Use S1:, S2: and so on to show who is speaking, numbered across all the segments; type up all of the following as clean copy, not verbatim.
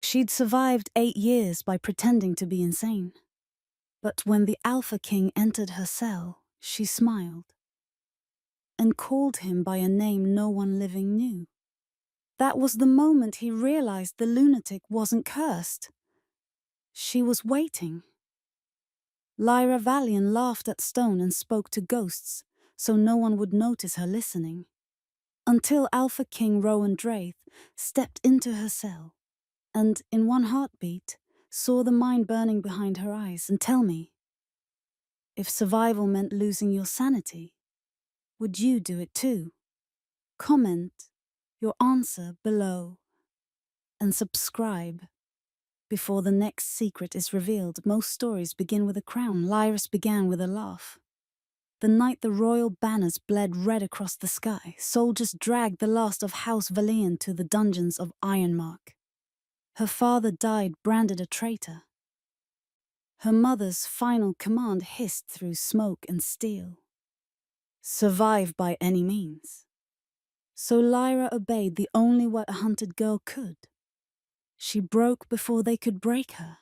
S1: She'd survived 8 years by pretending to be insane. But when the Alpha King entered her cell, she smiled and called him by a name no one living knew. That was the moment he realized the lunatic wasn't cursed. She was waiting. Lyra Valian laughed at stone and spoke to ghosts, so no one would notice her listening. Until Alpha King Rowan Draith stepped into her cell, and in one heartbeat, saw the mine burning behind her eyes. And tell me, if survival meant losing your sanity, would you do it too? Comment your answer below and subscribe before the next secret is revealed. Most stories begin with a crown. Lyra's began with a laugh. The night the royal banners bled red across the sky, soldiers dragged the last of House Valian to the dungeons of Ironmark. Her father died branded a traitor. Her mother's final command hissed through smoke and steel. Survive by any means. So Lyra obeyed the only way a hunted girl could. She broke before they could break her.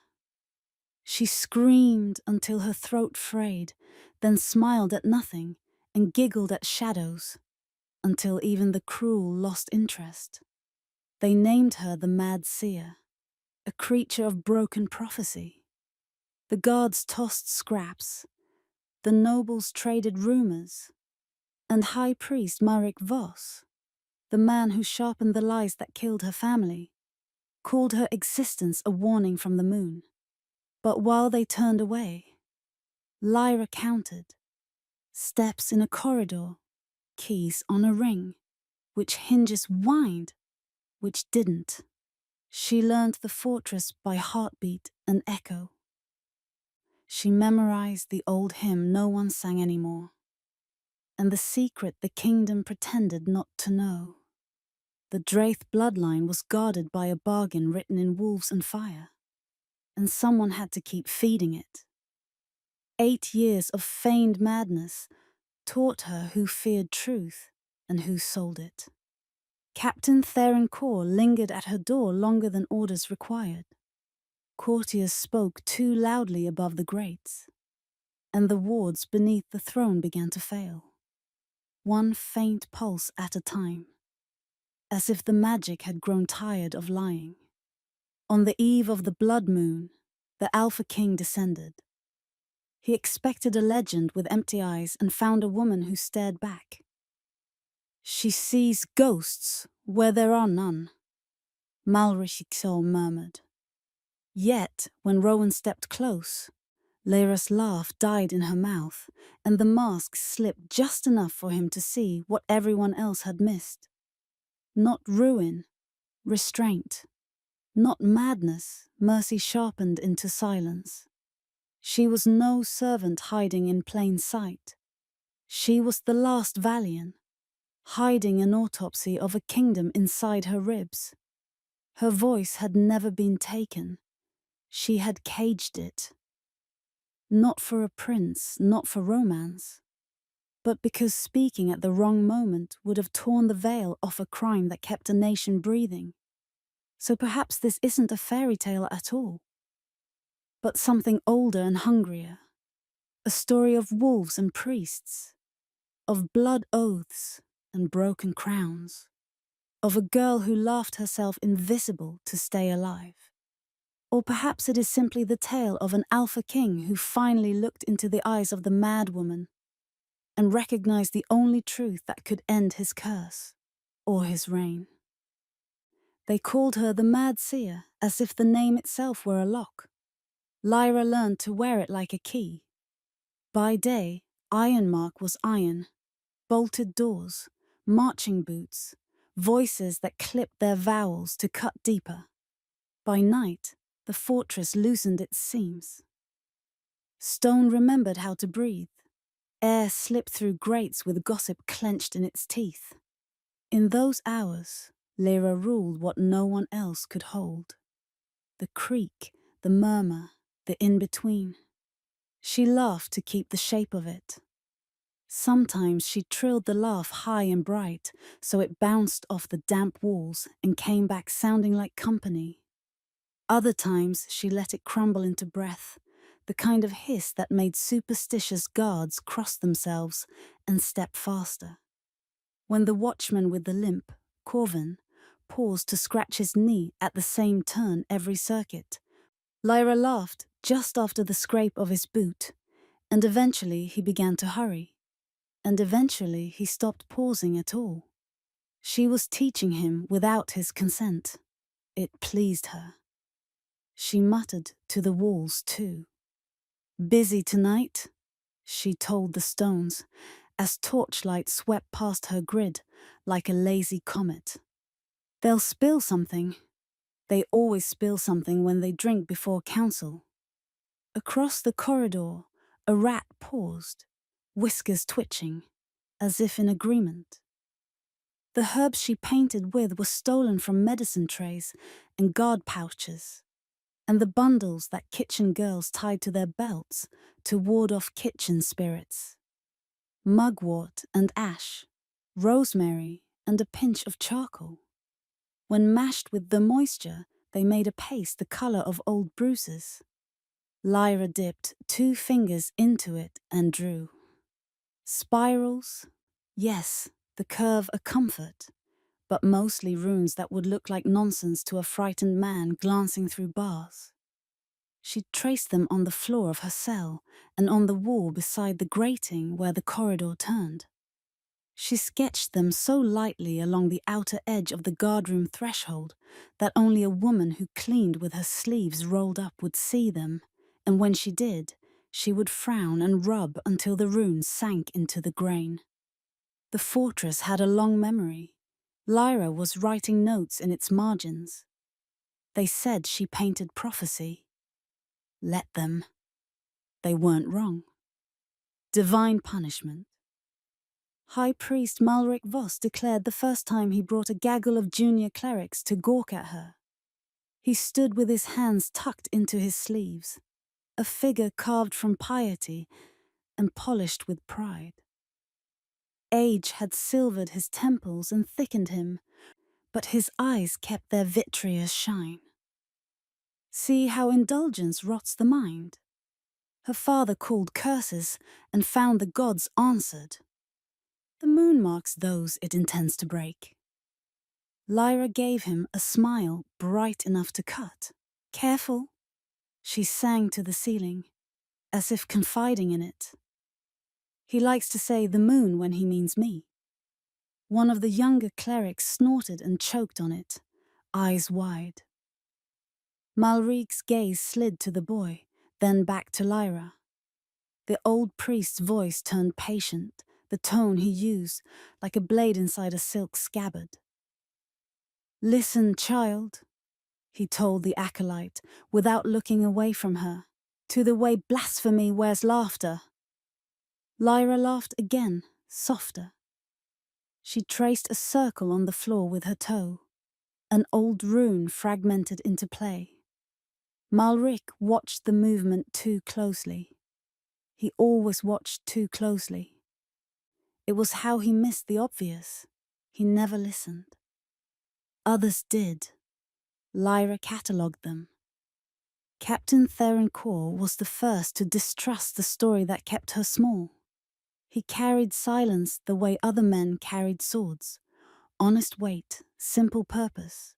S1: She screamed until her throat frayed, then smiled at nothing and giggled at shadows, until even the cruel lost interest. They named her the Mad Seer, a creature of broken prophecy. The guards tossed scraps, the nobles traded rumors, and High Priest Marek Voss, the man who sharpened the lies that killed her family, called her existence a warning from the moon. But while they turned away, Lyra counted. Steps in a corridor, keys on a ring, which hinges whined, which didn't. She learned the fortress by heartbeat and echo. She memorized the old hymn no one sang anymore, and the secret the kingdom pretended not to know. The Draith bloodline was guarded by a bargain written in wolves and fire, and someone had to keep feeding it. 8 years of feigned madness taught her who feared truth and who sold it. Captain Theron Core lingered at her door longer than orders required. Courtiers spoke too loudly above the grates, and the wards beneath the throne began to fail, one faint pulse at a time, as if the magic had grown tired of lying. On the eve of the blood moon, the Alpha King descended. He expected a legend with empty eyes and found a woman who stared back. She sees ghosts where there are none, Malrishixol murmured. Yet, when Rowan stepped close, Lyra's laugh died in her mouth, and the mask slipped just enough for him to see what everyone else had missed. Not ruin, restraint. Not madness, mercy sharpened into silence. She was no servant hiding in plain sight. She was the last Valian, hiding an autopsy of a kingdom inside her ribs. Her voice had never been taken. She had caged it. Not for a prince, not for romance, but because speaking at the wrong moment would have torn the veil off a crime that kept a nation breathing. So perhaps this isn't a fairy tale at all, but something older and hungrier. A story of wolves and priests, of blood oaths and broken crowns, of a girl who laughed herself invisible to stay alive. Or perhaps it is simply the tale of an Alpha King who finally looked into the eyes of the mad woman and recognized the only truth that could end his curse or his reign. They called her the Mad Seer, as if the name itself were a lock. Lyra learned to wear it like a key. By day, Ironmark was iron, bolted doors, marching boots, voices that clipped their vowels to cut deeper. By night, the fortress loosened its seams. Stone remembered how to breathe. Air slipped through grates with gossip clenched in its teeth. In those hours, Lyra ruled what no one else could hold. The creak, the murmur, the in-between. She laughed to keep the shape of it. Sometimes she trilled the laugh high and bright, so it bounced off the damp walls and came back sounding like company. Other times she let it crumble into breath, the kind of hiss that made superstitious guards cross themselves and step faster. When the watchman with the limp, Corvin, paused to scratch his knee at the same turn every circuit, Lyra laughed just after the scrape of his boot, and eventually he began to hurry, and eventually he stopped pausing at all. She was teaching him without his consent. It pleased her. She muttered to the walls too. "Busy tonight?" she told the stones, as torchlight swept past her grid like a lazy comet. "They'll spill something. They always spill something when they drink before council." Across the corridor, a rat paused, whiskers twitching, as if in agreement. The herbs she painted with were stolen from medicine trays and guard pouches, and the bundles that kitchen girls tied to their belts to ward off kitchen spirits. Mugwort and ash, rosemary and a pinch of charcoal. When mashed with the moisture, they made a paste the color of old bruises. Lyra dipped 2 fingers into it and drew. Spirals, yes, the curve a comfort, but mostly runes that would look like nonsense to a frightened man glancing through bars. She traced them on the floor of her cell and on the wall beside the grating where the corridor turned. She sketched them so lightly along the outer edge of the guardroom threshold that only a woman who cleaned with her sleeves rolled up would see them, and when she did, she would frown and rub until the runes sank into the grain. The fortress had a long memory. Lyra was writing notes in its margins. They said she painted prophecy. Let them. They weren't wrong. Divine punishment. High Priest Malric Voss declared the first time he brought a gaggle of junior clerics to gawk at her. He stood with his hands tucked into his sleeves, a figure carved from piety and polished with pride. Age had silvered his temples and thickened him, but his eyes kept their vitreous shine. See how indulgence rots the mind. Her father called curses and found the gods answered. The moon marks those it intends to break. Lyra gave him a smile bright enough to cut. "Careful," she sang to the ceiling, as if confiding in it. "He likes to say the moon when he means me." One of the younger clerics snorted and choked on it, eyes wide. Malric's gaze slid to the boy, then back to Lyra. The old priest's voice turned patient, the tone he used like a blade inside a silk scabbard. "Listen, child," he told the acolyte without looking away from her, "to the way blasphemy wears laughter." Lyra laughed again, softer. She traced a circle on the floor with her toe, an old rune fragmented into play. Malric watched the movement too closely. He always watched too closely. It was how he missed the obvious. He never listened. Others did. Lyra catalogued them. Captain Therancourt was the first to distrust the story that kept her small. He carried silence the way other men carried swords. Honest weight, simple purpose.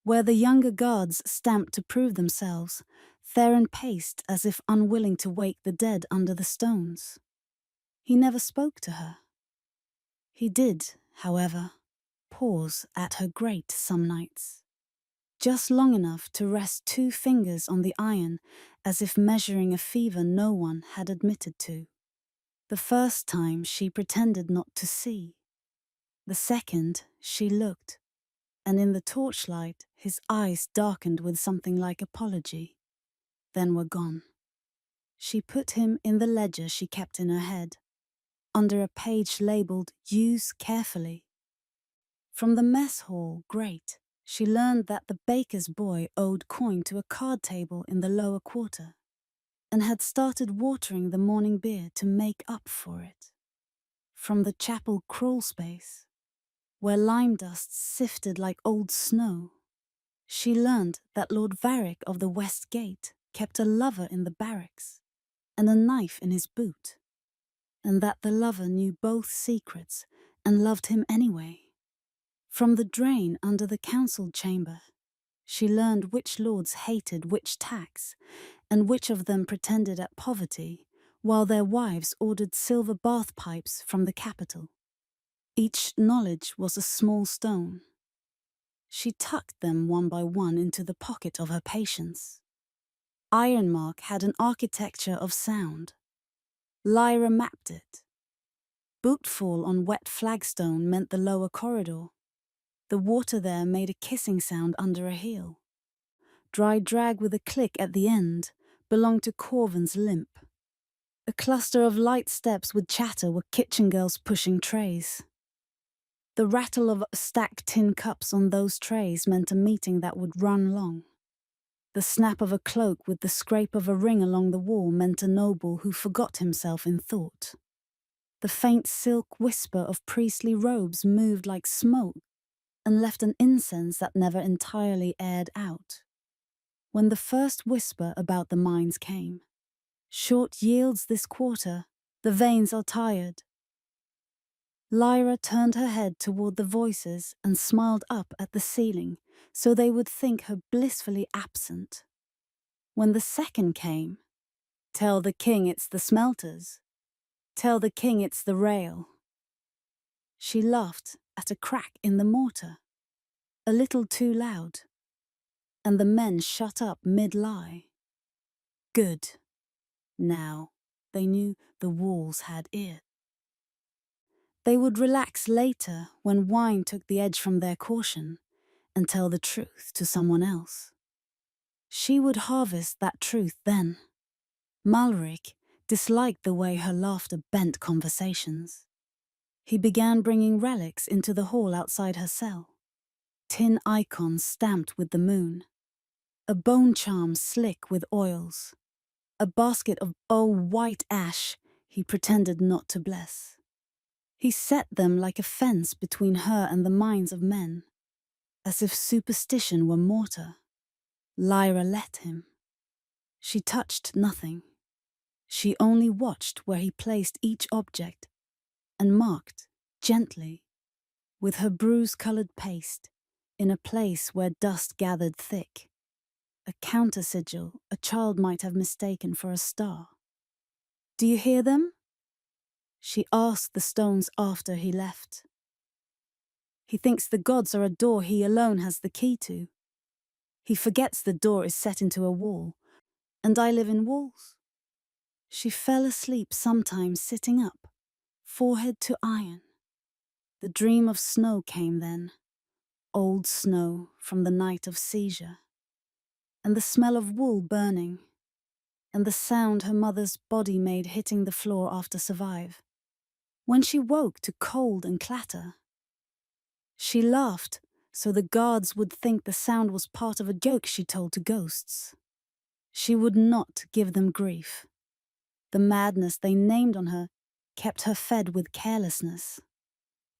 S1: Where the younger guards stamped to prove themselves, Theron paced as if unwilling to wake the dead under the stones. He never spoke to her. He did, however, pause at her grate some nights, just long enough to rest 2 fingers on the iron as if measuring a fever no one had admitted to. The first time she pretended not to see. The second she looked, and in the torchlight his eyes darkened with something like apology, then were gone. She put him in the ledger she kept in her head, under a page labelled "Use carefully." From the mess hall grate, she learned that the baker's boy owed coin to a card table in the lower quarter, and had started watering the morning beer to make up for it. From the chapel crawl space, where lime dust sifted like old snow, She learned that Lord Varick of the West Gate kept a lover in the barracks and a knife in his boot, and that the lover knew both secrets and loved him anyway. From the drain under the council chamber, she learned which lords hated which tax and which of them pretended at poverty, while their wives ordered silver bath pipes from the capital. Each knowledge was a small stone. She tucked them one by one into the pocket of her patience. Ironmark had an architecture of sound. Lyra mapped it. Bootfall on wet flagstone meant the lower corridor. The water there made a kissing sound under a heel. Dry drag with a click at the end belonged to Corvin's limp. A cluster of light steps with chatter were kitchen girls pushing trays. The rattle of stacked tin cups on those trays meant a meeting that would run long. The snap of a cloak with the scrape of a ring along the wall meant a noble who forgot himself in thought. The faint silk whisper of priestly robes moved like smoke and left an incense that never entirely aired out. When the first whisper about the mines came, "Short yields this quarter, the veins are tired." Lyra turned her head toward the voices and smiled up at the ceiling so they would think her blissfully absent. When the second came, "Tell the king it's the smelters. Tell the king it's the rail." She laughed at a crack in the mortar, a little too loud, and the men shut up mid-lie. Good. Now, they knew the walls had ears. They would relax later when wine took the edge from their caution and tell the truth to someone else. She would harvest that truth then. Malric disliked the way her laughter bent conversations. He began bringing relics into the hall outside her cell. Tin icons stamped with the moon. A bone charm slick with oils. A basket of white ash he pretended not to bless. He set them like a fence between her and the minds of men, as if superstition were mortar. Lyra let him. She touched nothing. She only watched where he placed each object and marked, gently, with her bruise-colored paste, in a place where dust gathered thick. A counter-sigil a child might have mistaken for a star. "Do you hear them?" She asked the stones after he left. "He thinks the gods are a door he alone has the key to. He forgets the door is set into a wall, and I live in walls." She fell asleep sometimes sitting up, forehead to iron. The dream of snow came then, old snow from the night of seizure, and the smell of wool burning, and the sound her mother's body made hitting the floor after survive. When she woke to cold and clatter, she laughed so the guards would think the sound was part of a joke she told to ghosts. She would not give them grief. The madness they named on her kept her fed with carelessness.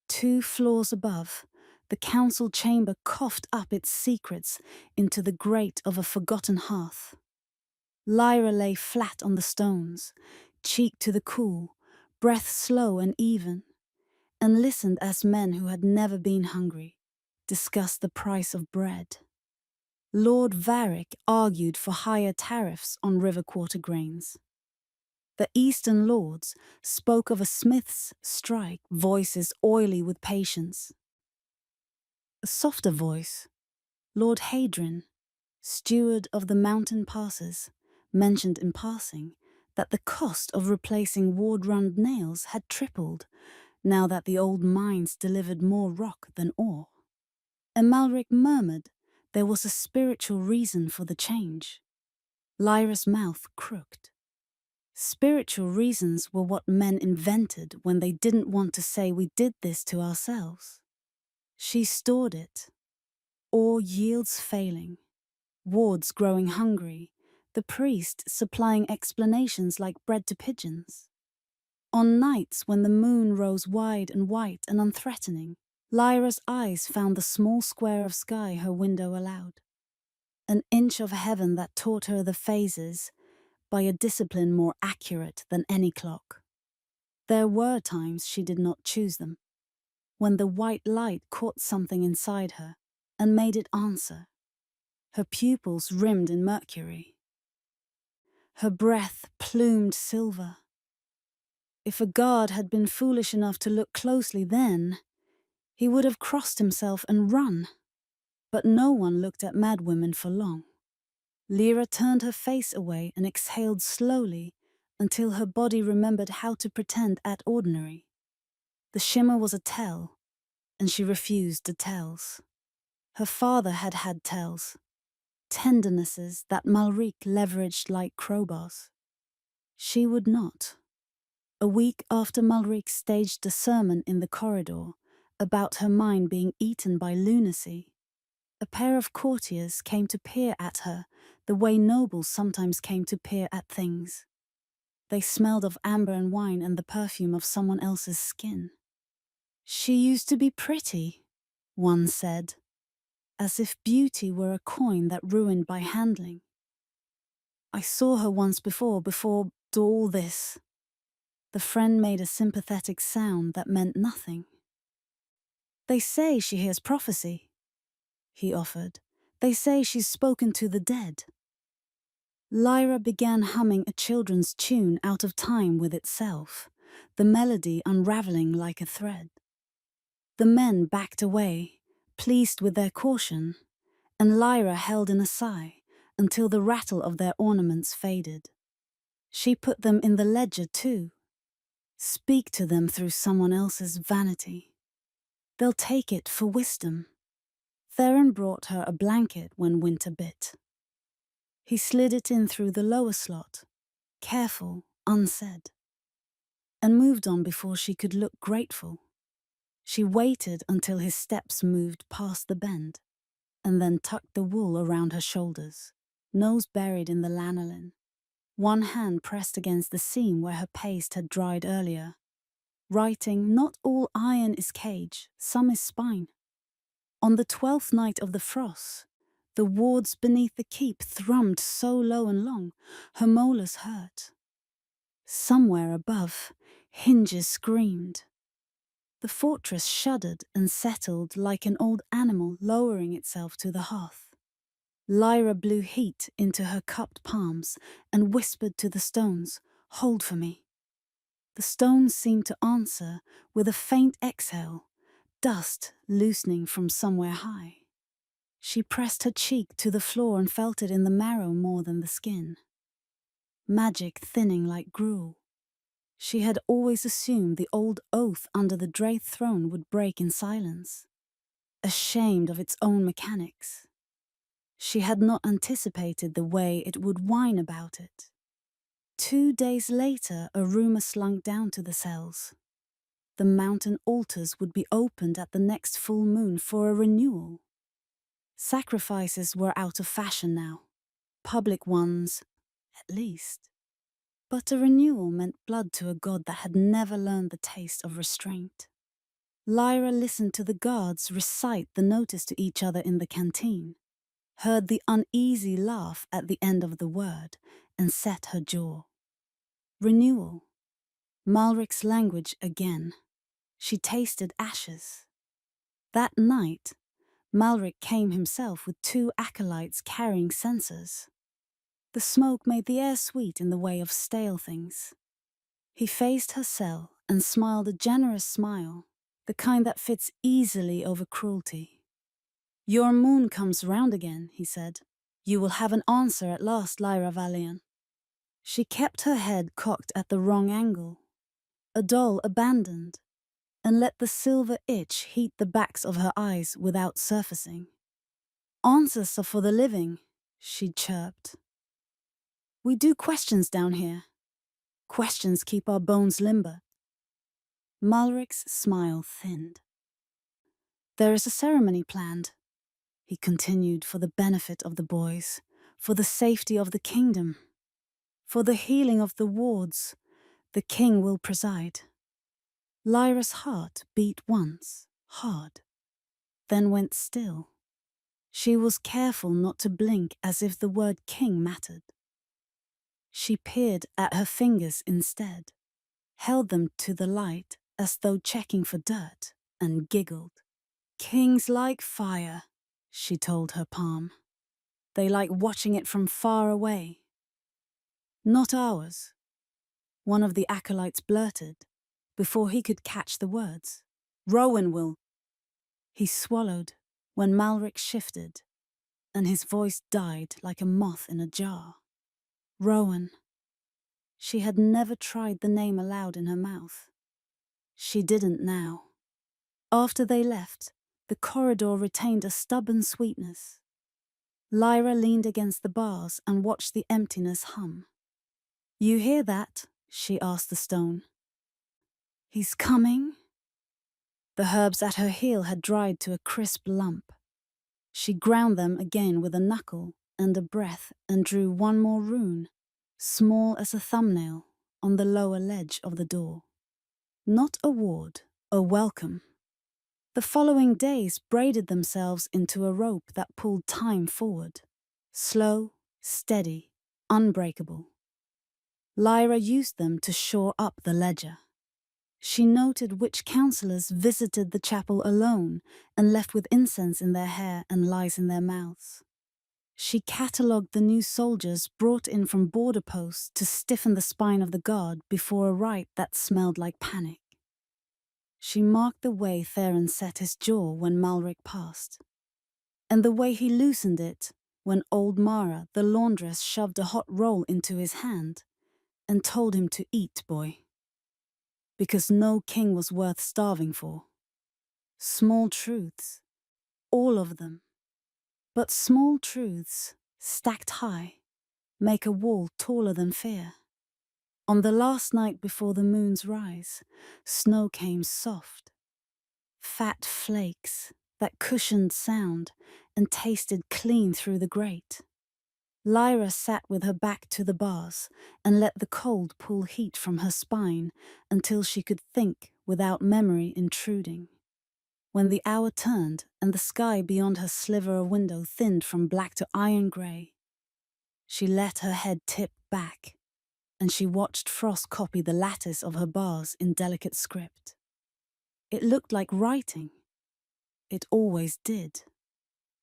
S1: 2 floors above, the council chamber coughed up its secrets into the grate of a forgotten hearth. Lyra lay flat on the stones, cheek to the cool, breath slow and even, and listened as men who had never been hungry discussed the price of bread. Lord Varick argued for higher tariffs on river quarter grains. The Eastern lords spoke of a smith's strike, voices oily with patience. A softer voice, Lord Hadrian, steward of the mountain passes, mentioned in passing that the cost of replacing ward-run nails had tripled now that the old mines delivered more rock than ore. Amalric murmured there was a spiritual reason for the change. Lyra's mouth crooked. Spiritual reasons were what men invented when they didn't want to say we did this to ourselves. She stored it. Ore yields failing, wards growing hungry, the priest supplying explanations like bread to pigeons. On nights when the moon rose wide and white and unthreatening, Lyra's eyes found the small square of sky her window allowed. an inch of heaven that taught her the phases by a discipline more accurate than any clock. There were times she did not choose them, when the white light caught something inside her and made it answer, her pupils rimmed in mercury, her breath plumed silver. If a guard had been foolish enough to look closely then, he would have crossed himself and run. But no one looked at madwomen for long. Lyra turned her face away and exhaled slowly until her body remembered how to pretend at ordinary. The shimmer was a tell, and she refused the tells. Her father had had tells, tendernesses that Malric leveraged like crowbars. She would not. A week after Malric staged a sermon in the corridor about her mind being eaten by lunacy, a pair of courtiers came to peer at her the way nobles sometimes came to peer at things. They smelled of amber and wine and the perfume of someone else's skin. "She used to be pretty," one said, as if beauty were a coin that ruined by handling. "I saw her once before all this." The friend made a sympathetic sound that meant nothing. "They say she hears prophecy," he offered. "They say she's spoken to the dead." Lyra began humming a children's tune out of time with itself, the melody unraveling like a thread. The men backed away, pleased with their caution, and Lyra held in a sigh until the rattle of their ornaments faded. She put them in the ledger too. Speak to them through someone else's vanity. They'll take it for wisdom. Theron brought her a blanket when winter bit. He slid it in through the lower slot, careful, unsaid, and moved on before she could look grateful. She waited until his steps moved past the bend, and then tucked the wool around her shoulders, nose buried in the lanolin, one hand pressed against the seam where her paste had dried earlier, writing, "Not all iron is cage, some is spine." On the 12th night of the frost, the wards beneath the keep thrummed so low and long, her molars hurt. Somewhere above, hinges screamed. The fortress shuddered and settled like an old animal lowering itself to the hearth. Lyra blew heat into her cupped palms and whispered to the stones, "Hold for me." The stones seemed to answer with a faint exhale, dust loosening from somewhere high. She pressed her cheek to the floor and felt it in the marrow more than the skin. Magic thinning like gruel. She had always assumed the old oath under the Drayth throne would break in silence, ashamed of its own mechanics. She had not anticipated the way it would whine about it. 2 days later, a rumor slunk down to the cells. The mountain altars would be opened at the next full moon for a renewal. Sacrifices were out of fashion now, public ones, at least. But a renewal meant blood to a god that had never learned the taste of restraint. Lyra listened to the guards recite the notice to each other in the canteen, heard the uneasy laugh at the end of the word, and set her jaw. Renewal. Malric's language again. She tasted ashes. That night, Malric came himself with 2 acolytes carrying censers. The smoke made the air sweet in the way of stale things. He faced her cell and smiled a generous smile, the kind that fits easily over cruelty. "Your moon comes round again," he said. "You will have an answer at last, Lyra Valian." She kept her head cocked at the wrong angle, a doll abandoned, and let the silver itch heat the backs of her eyes without surfacing. "Answers are for the living," she chirped. "We do questions down here. Questions keep our bones limber." Malric's smile thinned. "There is a ceremony planned," he continued, "for the benefit of the boys, for the safety of the kingdom, for the healing of the wards. The king will preside." Lyra's heart beat once, hard, then went still. She was careful not to blink as if the word king mattered. She peered at her fingers instead, held them to the light as though checking for dirt, and giggled. Kings like fire, she told her palm. They like watching it from far away. Not ours, one of the acolytes blurted, before he could catch the words. Rowan will. He swallowed when Malric shifted, and his voice died like a moth in a jar. Rowan. She had never tried the name aloud in her mouth. She didn't now. After they left, the corridor retained a stubborn sweetness. Lyra leaned against the bars and watched the emptiness hum. You hear that? She asked the stone. He's coming? The herbs at her heel had dried to a crisp lump. She ground them again with a knuckle and a breath and drew one more rune, small as a thumbnail, on the lower ledge of the door. Not a ward, a welcome. The following days braided themselves into a rope that pulled time forward. Slow, steady, unbreakable. Lyra used them to shore up the ledger. She noted which counselors visited the chapel alone and left with incense in their hair and lies in their mouths. She catalogued the new soldiers brought in from border posts to stiffen the spine of the guard before a rite that smelled like panic. She marked the way Theron set his jaw when Malric passed, and the way he loosened it when old Mara, the laundress, shoved a hot roll into his hand and told him to eat, boy. Because no king was worth starving for. Small truths, all of them. But small truths, stacked high, make a wall taller than fear. On the last night before the moon's rise, snow came soft. Fat flakes that cushioned sound and tasted clean through the grate. Lyra sat with her back to the bars and let the cold pull heat from her spine until she could think without memory intruding. When the hour turned and the sky beyond her sliver of window thinned from black to iron grey, she let her head tip back, and she watched frost copy the lattice of her bars in delicate script. It looked like writing. It always did.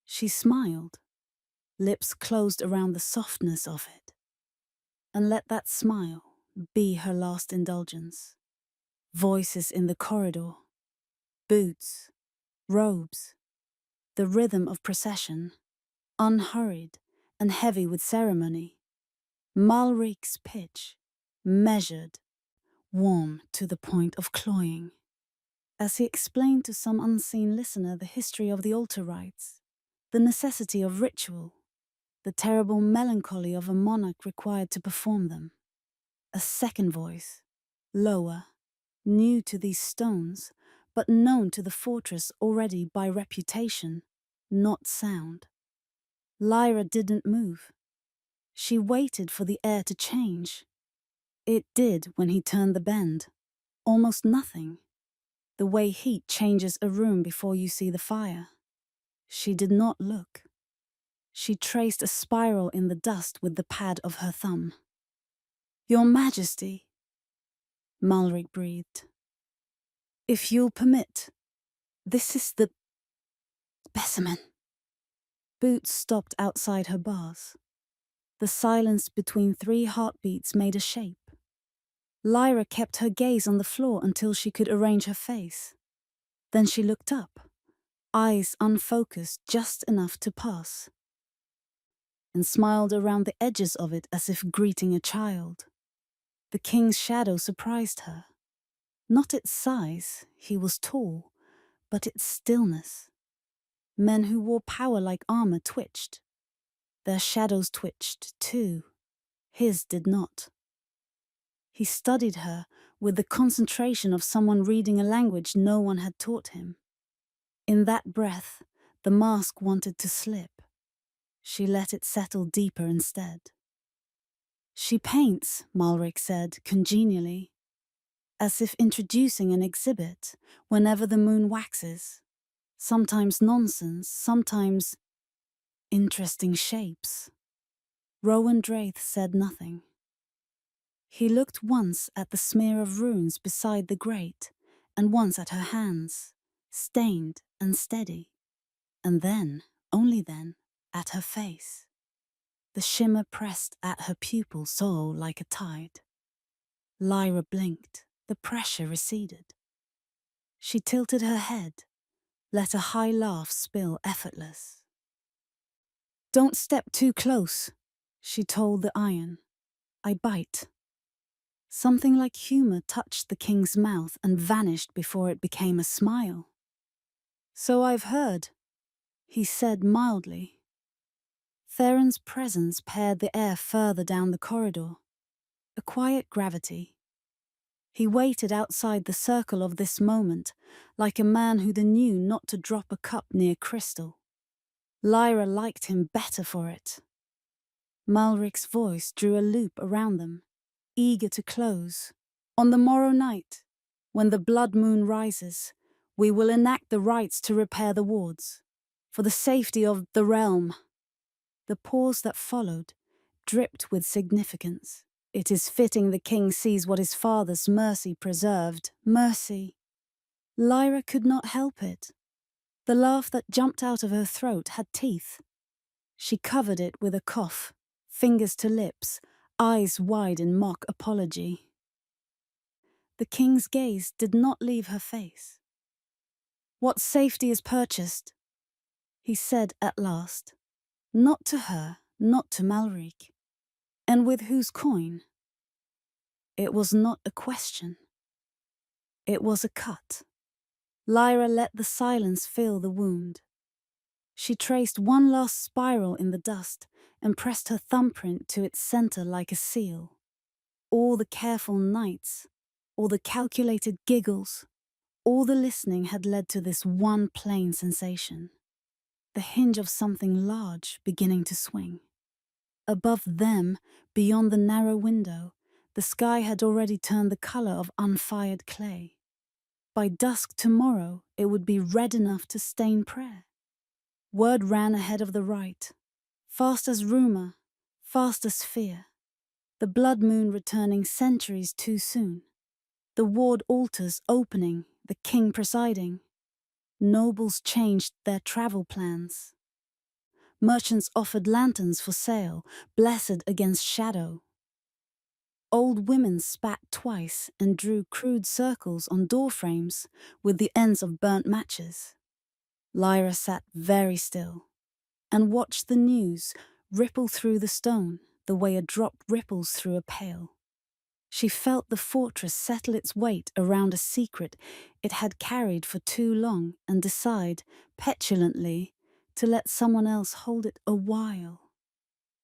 S1: She smiled, lips closed around the softness of it, and let that smile be her last indulgence. Voices in the corridor, boots, robes, the rhythm of procession, unhurried and heavy with ceremony. Malric's pitch, measured, warm to the point of cloying. As he explained to some unseen listener the history of the altar rites, the necessity of ritual, the terrible melancholy of a monarch required to perform them. A second voice, lower, new to these stones, but known to the fortress already by reputation, not sound. Lyra didn't move. She waited for the air to change. It did when he turned the bend. Almost nothing. The way heat changes a room before you see the fire. She did not look. She traced a spiral in the dust with the pad of her thumb. Your Majesty, Malric breathed. If you'll permit, this is the specimen. Boots stopped outside her bars. The silence between 3 heartbeats made a shape. Lyra kept her gaze on the floor until she could arrange her face. Then she looked up, eyes unfocused just enough to pass, and smiled around the edges of it as if greeting a child. The king's shadow surprised her. Not its size, he was tall, but its stillness. Men who wore power like armor twitched. Their shadows twitched, too. His did not. He studied her with the concentration of someone reading a language no one had taught him. In that breath, the mask wanted to slip. She let it settle deeper instead. She paints, Malric said, congenially, as if introducing an exhibit whenever the moon waxes. Sometimes nonsense, sometimes Interesting shapes. Rowan Draith said nothing. He looked once at the smear of runes beside the grate, and once at her hands, stained and steady, and then, only then, at her face. The shimmer pressed at her pupil so like a tide. Lyra blinked, the pressure receded. She tilted her head, let a high laugh spill effortless. "Don't step too close," she told the iron. "I bite." Something like humor touched the king's mouth and vanished before it became a smile. "So I've heard," he said mildly. Theron's presence pared the air further down the corridor. A quiet gravity. He waited outside the circle of this moment, like a man who knew not to drop a cup near crystal. Lyra liked him better for it. Malric's voice drew a loop around them, eager to close. "On the morrow night, when the blood moon rises, we will enact the rites to repair the wards, for the safety of the realm." The pause that followed dripped with significance. It is fitting the king sees what his father's mercy preserved. Mercy. Lyra could not help it. The laugh that jumped out of her throat had teeth. She covered it with a cough, fingers to lips, eyes wide in mock apology. The king's gaze did not leave her face. "What safety is purchased?" he said at last. Not to her, not to Malric. And with whose coin? It was not a question. It was a cut. Lyra let the silence fill the wound. She traced one last spiral in the dust and pressed her thumbprint to its center like a seal. All the careful nights, all the calculated giggles, all the listening had led to this one plain sensation. The hinge of something large beginning to swing. Above them, beyond the narrow window, the sky had already turned the color of unfired clay. By dusk tomorrow, it would be red enough to stain prayer. Word ran ahead of the rite. Fast as rumor, fast as fear. The blood moon returning centuries too soon. The ward altars opening, the king presiding. Nobles changed their travel plans. Merchants offered lanterns for sale, blessed against shadow. Old women spat twice and drew crude circles on door frames with the ends of burnt matches. Lyra sat very still and watched the news ripple through the stone the way a drop ripples through a pail. She felt the fortress settle its weight around a secret it had carried for too long and decide, petulantly, to let someone else hold it a while.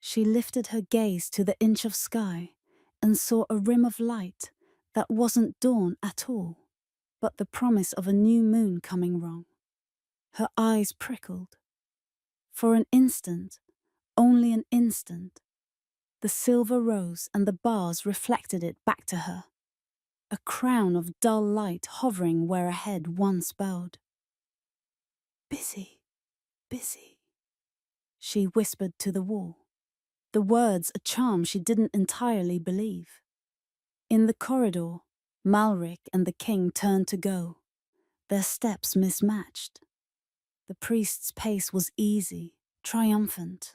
S1: She lifted her gaze to the inch of sky and saw a rim of light that wasn't dawn at all, but the promise of a new moon coming wrong. Her eyes prickled. For an instant, only an instant, the silver rose and the bars reflected it back to her. A crown of dull light hovering where a head once bowed. "Busy, busy," she whispered to the wall. The words a charm she didn't entirely believe. In the corridor, Malric and the king turned to go, their steps mismatched. The priest's pace was easy, triumphant.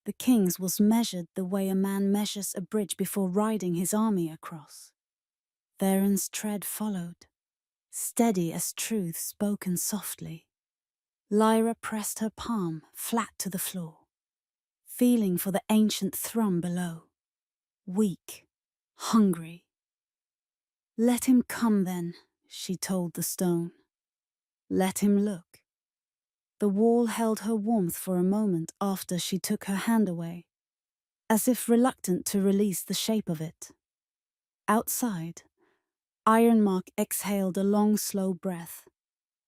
S1: The king's was measured the way a man measures a bridge before riding his army across. Theron's tread followed, steady as truth spoken softly. Lyra pressed her palm flat to the floor, feeling for the ancient thrum below. Weak, hungry. "Let him come then," she told the stone. Let him look. The wall held her warmth for a moment after she took her hand away, as if reluctant to release the shape of it. Outside, Ironmark exhaled a long, slow breath,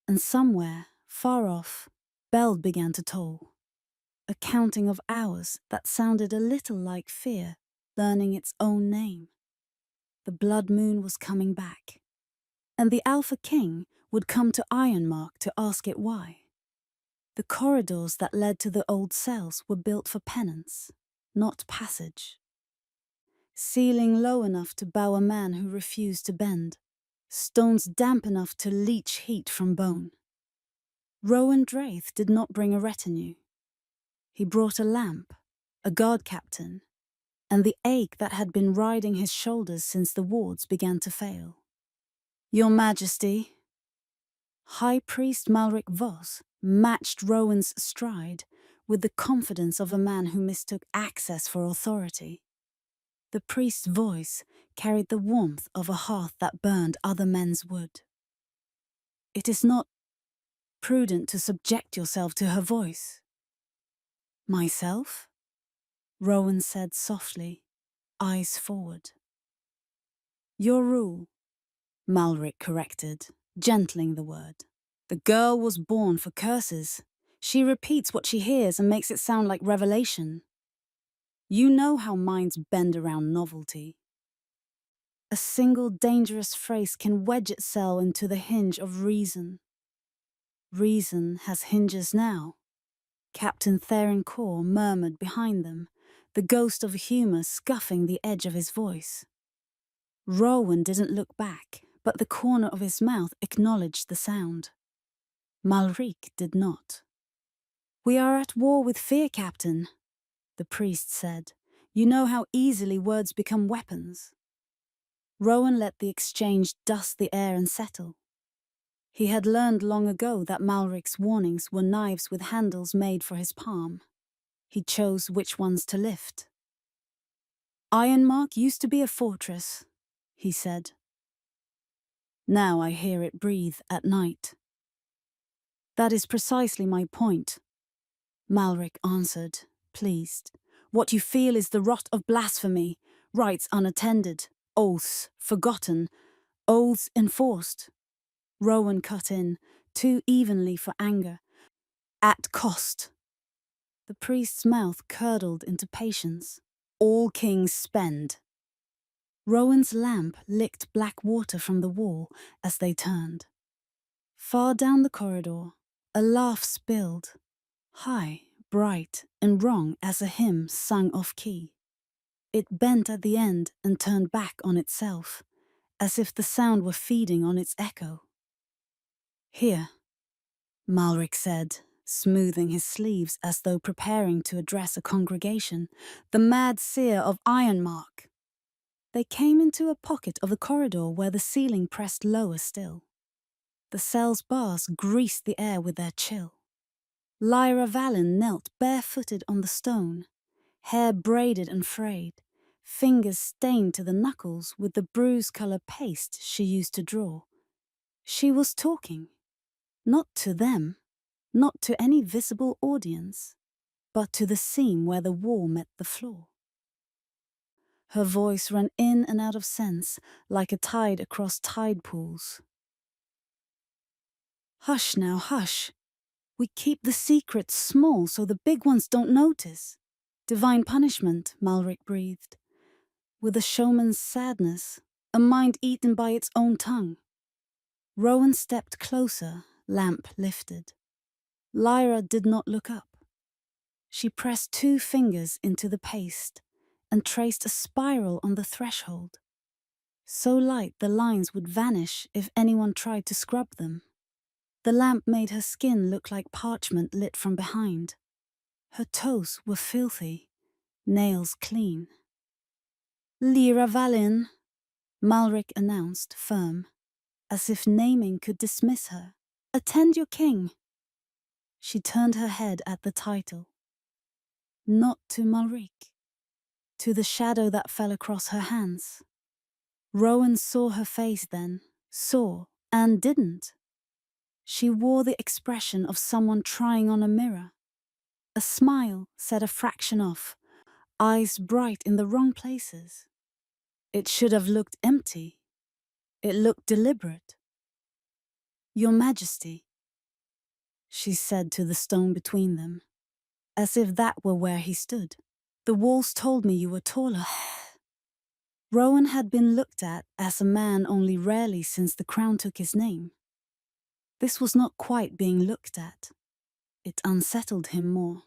S1: and somewhere, far off, bell began to toll. A counting of hours that sounded a little like fear learning its own name. The blood moon was coming back, and the Alpha King would come to Ironmark to ask it why. The corridors that led to the old cells were built for penance, not passage. Ceiling low enough to bow a man who refused to bend, stones damp enough to leach heat from bone. Rowan Draith did not bring a retinue. He brought a lamp, a guard captain, and the ache that had been riding his shoulders since the wards began to fail. Your Majesty. High Priest Malric Voss matched Rowan's stride with the confidence of a man who mistook access for authority. The priest's voice carried the warmth of a hearth that burned other men's wood. It is not prudent to subject yourself to her voice. Myself? Rowan said softly, eyes forward. Your rule, Malric corrected, gentling the word. The girl was born for curses. She repeats what she hears and makes it sound like revelation. You know how minds bend around novelty. A single dangerous phrase can wedge itself into the hinge of reason. Reason has hinges now. Captain Theron Core murmured behind them, the ghost of humour scuffing the edge of his voice. Rowan didn't look back, but the corner of his mouth acknowledged the sound. Malric did not. We are at war with fear, Captain, the priest said. You know how easily words become weapons. Rowan let the exchange dust the air and settle. He had learned long ago that Malric's warnings were knives with handles made for his palm. He chose which ones to lift. Ironmark used to be a fortress, he said. Now I hear it breathe at night. That is precisely my point, Malric answered, pleased. What you feel is the rot of blasphemy, rites unattended, oaths forgotten, oaths enforced. Rowan cut in, too evenly for anger. At cost. The priest's mouth curdled into patience. All kings spend. Rowan's lamp licked black water from the wall as they turned. Far down the corridor, a laugh spilled, high, bright, and wrong as a hymn sung off-key. It bent at the end and turned back on itself, as if the sound were feeding on its echo. Here, Malric said, smoothing his sleeves as though preparing to address a congregation, the mad seer of Ironmark. They came into a pocket of the corridor where the ceiling pressed lower still. The cell's bars greased the air with their chill. Lyra Vallon knelt barefooted on the stone, hair braided and frayed, fingers stained to the knuckles with the bruise-colour paste she used to draw. She was talking. Not to them, not to any visible audience, but to the seam where the wall met the floor. Her voice ran in and out of sense, like a tide across tide pools. Hush now, hush. We keep the secrets small so the big ones don't notice. Divine punishment, Malric breathed. With a showman's sadness, a mind eaten by its own tongue. Rowan stepped closer, lamp lifted. Lyra did not look up. She pressed 2 fingers into the paste and traced a spiral on the threshold. So light the lines would vanish if anyone tried to scrub them. The lamp made her skin look like parchment lit from behind. Her toes were filthy, nails clean. Lyra Vallon, Malric announced, firm, as if naming could dismiss her. Attend your king. She turned her head at the title. Not to Malric, to the shadow that fell across her hands. Rowan saw her face then, saw, and didn't. She wore the expression of someone trying on a mirror. A smile set a fraction off, eyes bright in the wrong places. It should have looked empty. It looked deliberate. Your Majesty, she said to the stone between them, as if that were where he stood. The walls told me you were taller. Rowan had been looked at as a man only rarely since the crown took his name. This was not quite being looked at. It unsettled him more.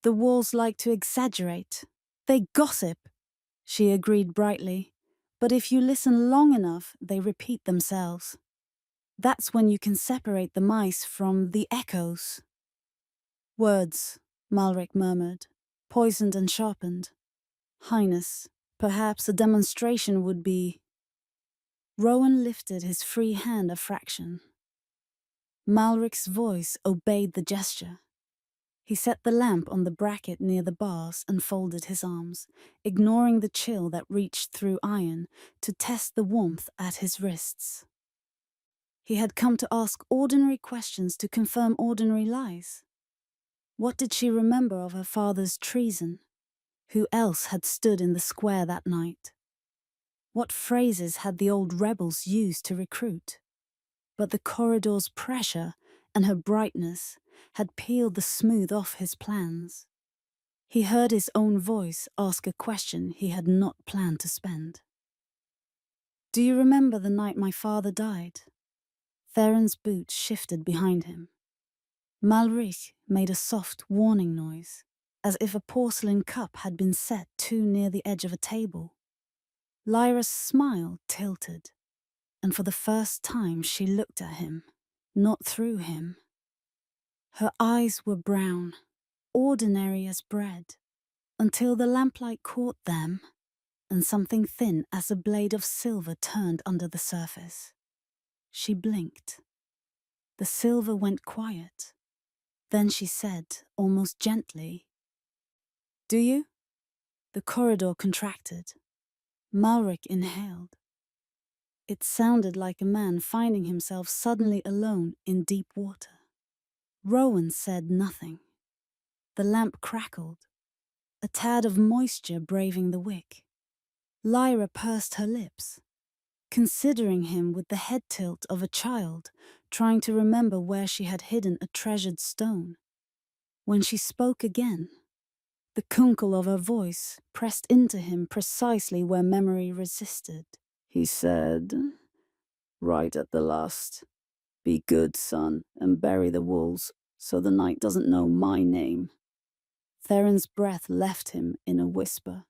S1: The walls like to exaggerate. They gossip, she agreed brightly. But if you listen long enough, they repeat themselves. That's when you can separate the mice from the echoes. Words, Malric murmured, poisoned and sharpened. Highness, perhaps a demonstration would be... Rowan lifted his free hand a fraction. Malric's voice obeyed the gesture. He set the lamp on the bracket near the bars and folded his arms, ignoring the chill that reached through iron to test the warmth at his wrists. He had come to ask ordinary questions to confirm ordinary lies. What did she remember of her father's treason? Who else had stood in the square that night? What phrases had the old rebels used to recruit? But the corridor's pressure and her brightness had peeled the smooth off his plans. He heard his own voice ask a question he had not planned to spend. Do you remember the night my father died? Theron's boots shifted behind him. Malric made a soft warning noise, as if a porcelain cup had been set too near the edge of a table. Lyra's smile tilted, and for the first time she looked at him, not through him. Her eyes were brown, ordinary as bread, until the lamplight caught them, and something thin as a blade of silver turned under the surface. She blinked. The silver went quiet. Then she said, almost gently, Do you? The corridor contracted. Malric inhaled. It sounded like a man finding himself suddenly alone in deep water. Rowan said nothing. The lamp crackled, a tad of moisture braving the wick. Lyra pursed her lips, considering him with the head tilt of a child trying to remember where she had hidden a treasured stone. When she spoke again, the kunkle of her voice pressed into him precisely where memory resisted. He said, right at the last, Be good, son, and bury the wolves so the night doesn't know my name. Theron's breath left him in a whisper.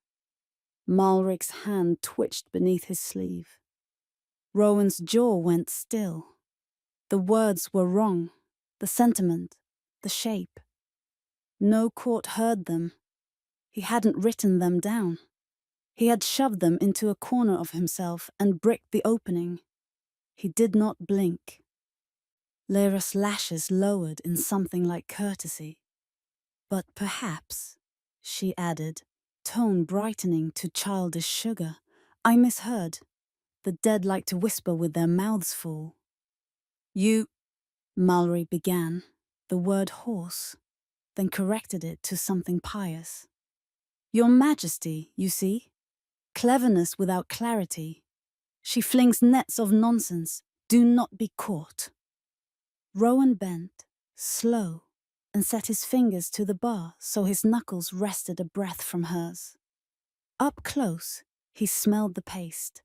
S1: Malric's hand twitched beneath his sleeve. Rowan's jaw went still. The words were wrong, the sentiment, the shape. No court heard them. He hadn't written them down. He had shoved them into a corner of himself and bricked the opening. He did not blink. Lyra's lashes lowered in something like courtesy. But perhaps, she added, tone brightening to childish sugar, I misheard. The dead like to whisper with their mouths full. You, Mallory began, the word hoarse, then corrected it to something pious. Your Majesty, you see. Cleverness without clarity. She flings nets of nonsense. Do not be caught. Rowan bent, slow, and set his fingers to the bar so his knuckles rested a breath from hers. Up close, he smelled the paste,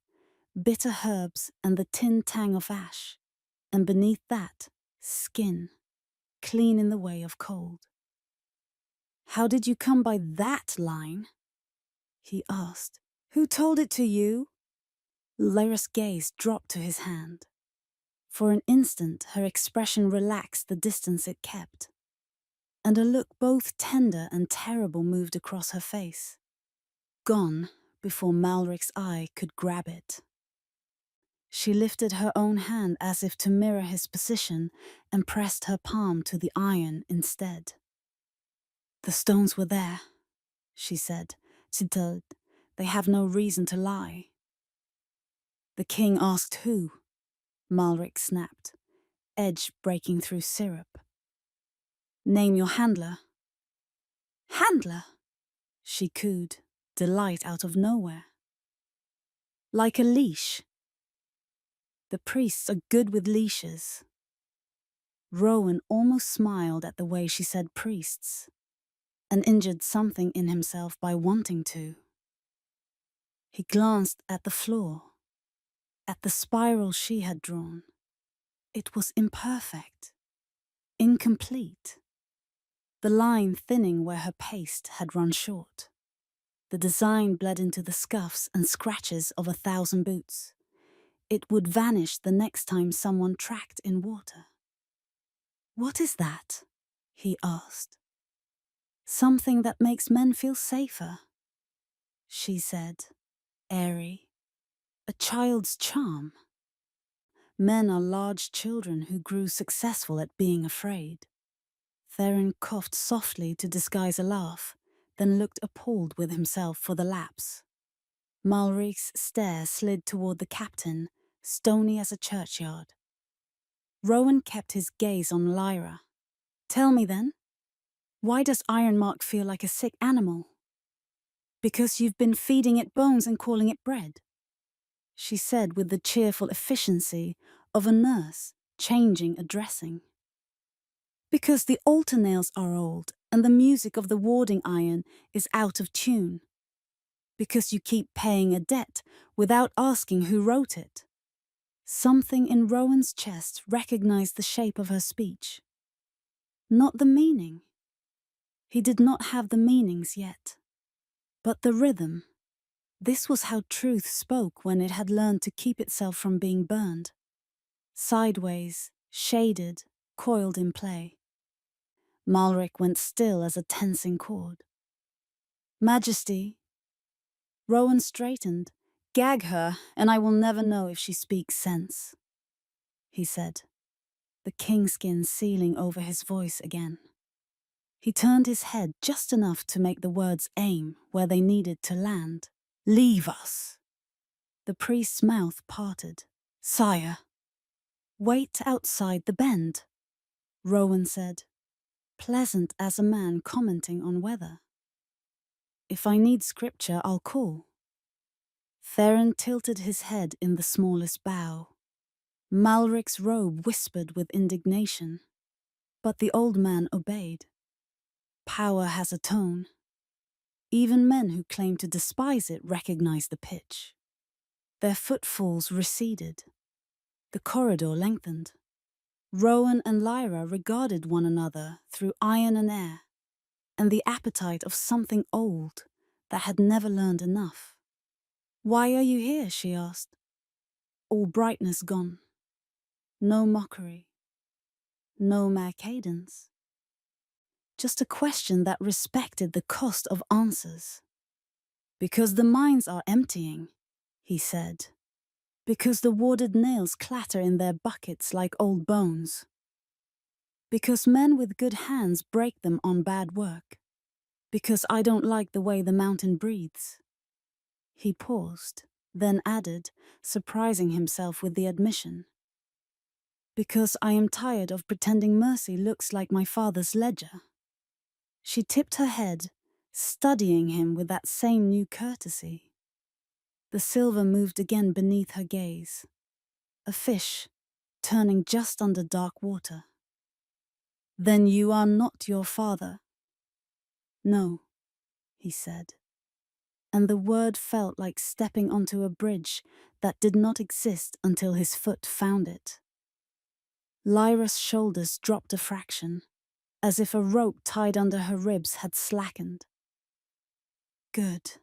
S1: bitter herbs and the tin tang of ash, and beneath that, skin, clean in the way of cold. How did you come by that line? He asked. Who told it to you? Lyra's gaze dropped to his hand. For an instant, her expression relaxed the distance it kept, and a look both tender and terrible moved across her face. Gone before Malric's eye could grab it. She lifted her own hand as if to mirror his position and pressed her palm to the iron instead. The stones were there, she said. Citad, they have no reason to lie. The king asked who? Malric snapped, edge breaking through syrup. Name your handler. Handler? She cooed, delight out of nowhere. Like a leash. The priests are good with leashes. Rowan almost smiled at the way she said priests, and injured something in himself by wanting to. He glanced at the floor, at the spiral she had drawn. It was imperfect, incomplete, the line thinning where her paste had run short. The design bled into the scuffs and scratches of 1,000 boots. It would vanish the next time someone tracked in water. "What is that?" he asked. "Something that makes men feel safer," she said, airy. "A child's charm." Men are large children who grew successful at being afraid. Theron coughed softly to disguise a laugh, then looked appalled with himself for the lapse. Malric's stare slid toward the captain, stony as a churchyard. Rowan kept his gaze on Lyra. "Tell me then, why does Ironmark feel like a sick animal?" "Because you've been feeding it bones and calling it bread," she said with the cheerful efficiency of a nurse changing a dressing. "Because the altar nails are old and the music of the warding iron is out of tune. Because you keep paying a debt without asking who wrote it." Something in Rowan's chest recognized the shape of her speech. Not the meaning. He did not have the meanings yet. But the rhythm. This was how truth spoke when it had learned to keep itself from being burned. Sideways, shaded, coiled in play. Malric went still as a tensing cord. "Majesty." Rowan straightened. "Gag her, and I will never know if she speaks sense," he said, the kingskin sealing over his voice again. He turned his head just enough to make the words aim where they needed to land. "Leave us." The priest's mouth parted. "Sire." "Wait outside the bend," Rowan said, pleasant as a man commenting on weather. "If I need scripture, I'll call." Theron tilted his head in the smallest bow. Malric's robe whispered with indignation, but the old man obeyed. Power has a tone. Even men who claim to despise it recognize the pitch. Their footfalls receded. The corridor lengthened. Rowan and Lyra regarded one another through iron and air, and the appetite of something old that had never learned enough. "Why are you here?" she asked. All brightness gone. No mockery. No mere cadence. Just a question that respected the cost of answers. "Because the mines are emptying," he said. "Because the warded nails clatter in their buckets like old bones. Because men with good hands break them on bad work. Because I don't like the way the mountain breathes." He paused, then added, surprising himself with the admission. "Because I am tired of pretending mercy looks like my father's ledger." She tipped her head, studying him with that same new courtesy. The silver moved again beneath her gaze. A fish, turning just under dark water. "Then you are not your father?" "No," he said. And the word felt like stepping onto a bridge that did not exist until his foot found it. Lyra's shoulders dropped a fraction, as if a rope tied under her ribs had slackened. "Good,"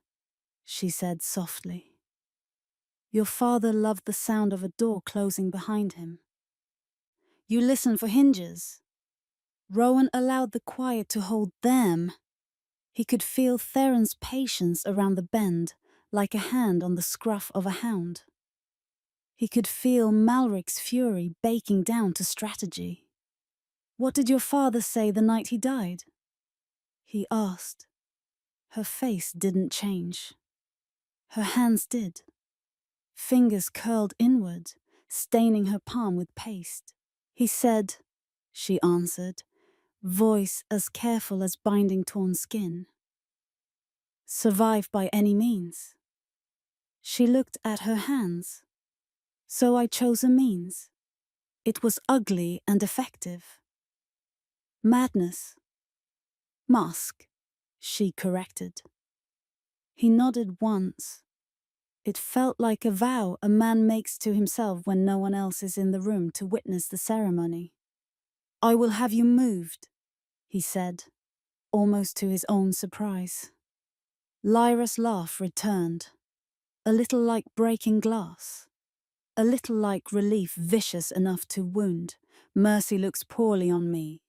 S1: she said softly. "Your father loved the sound of a door closing behind him. You listen for hinges." Rowan allowed the quiet to hold them. He could feel Theron's patience around the bend, like a hand on the scruff of a hound. He could feel Malric's fury baking down to strategy. "What did your father say the night he died?" he asked. Her face didn't change. Her hands did. Fingers curled inward, staining her palm with paste. "He said," she answered, voice as careful as binding torn skin, "survive by any means." She looked at her hands. "So I chose a means. It was ugly and effective." "Madness." "Mask," she corrected. He nodded once. It felt like a vow a man makes to himself when no one else is in the room to witness the ceremony. I will have you moved, he said, almost to his own surprise. Lyra's laugh returned, a little like breaking glass, a little like relief vicious enough to wound. Mercy looks poorly on me,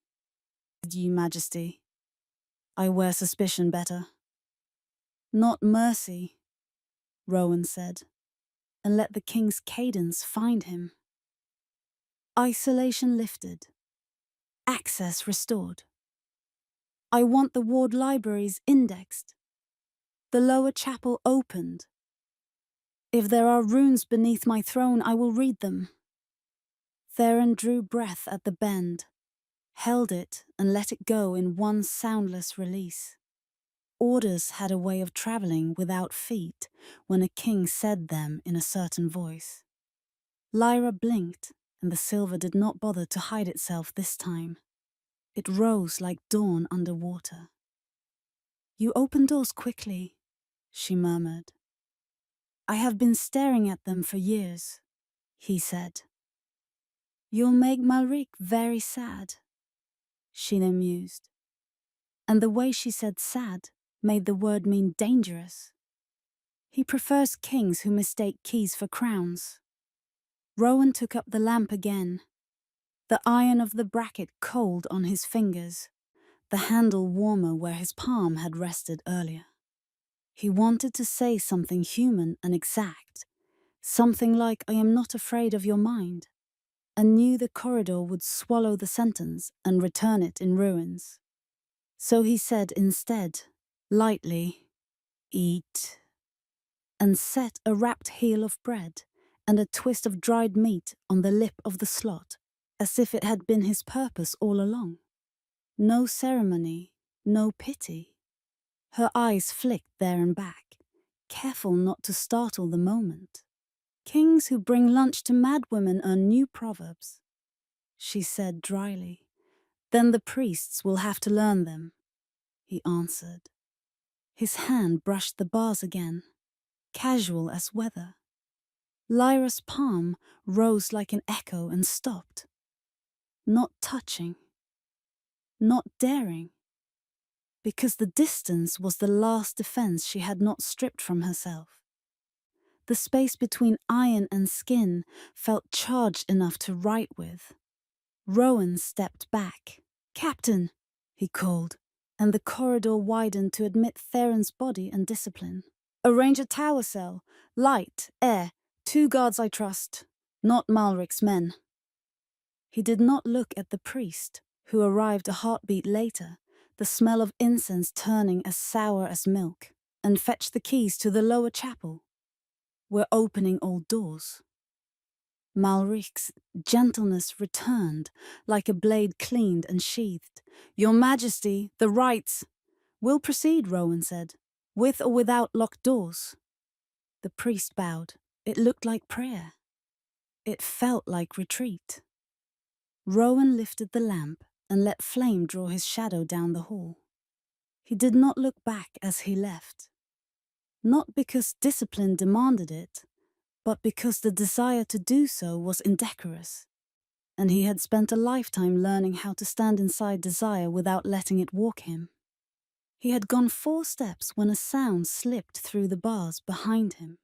S1: you Majesty. I wear suspicion better. Not mercy, Rowan said, and let the king's cadence find him. Isolation lifted. Access restored. I want the ward libraries indexed. The lower chapel opened. If there are runes beneath my throne, I will read them. Theron drew breath at the bend, held it and let it go in one soundless release. Orders had a way of travelling without feet when a king said them in a certain voice. Lyra blinked, and the silver did not bother to hide itself this time. It rose like dawn under water. You open doors quickly, she murmured. I have been staring at them for years, he said. You'll make Malric very sad, Sheena mused. And the way she said sad made the word mean dangerous. He prefers kings who mistake keys for crowns. Rowan took up the lamp again, the iron of the bracket cold on his fingers, the handle warmer where his palm had rested earlier. He wanted to say something human and exact, something like, I am not afraid of your mind, and knew the corridor would swallow the sentence and return it in ruins. So he said instead, lightly, eat, and set a wrapped heel of bread and a twist of dried meat on the lip of the slot, as if it had been his purpose all along. No ceremony, no pity. Her eyes flicked there and back, careful not to startle the moment. Kings who bring lunch to madwomen earn new proverbs, she said dryly. Then the priests will have to learn them, he answered. His hand brushed the bars again, casual as weather. Lyra's palm rose like an echo and stopped. Not touching. Not daring. Because the distance was the last defense she had not stripped from herself. The space between iron and skin felt charged enough to write with. Rowan stepped back. Captain, he called, and the corridor widened to admit Theron's body and discipline. Arrange a tower cell, light, air, 2 guards I trust, not Malric's men. He did not look at the priest, who arrived a heartbeat later, the smell of incense turning as sour as milk, and fetched the keys to the lower chapel. We're opening all doors. Malric's gentleness returned, like a blade cleaned and sheathed. Your Majesty, the rites. We'll proceed, Rowan said, with or without locked doors. The priest bowed. It looked like prayer. It felt like retreat. Rowan lifted the lamp and let flame draw his shadow down the hall. He did not look back as he left. Not because discipline demanded it, but because the desire to do so was indecorous, and he had spent a lifetime learning how to stand inside desire without letting it walk him. He had gone 4 steps when a sound slipped through the bars behind him,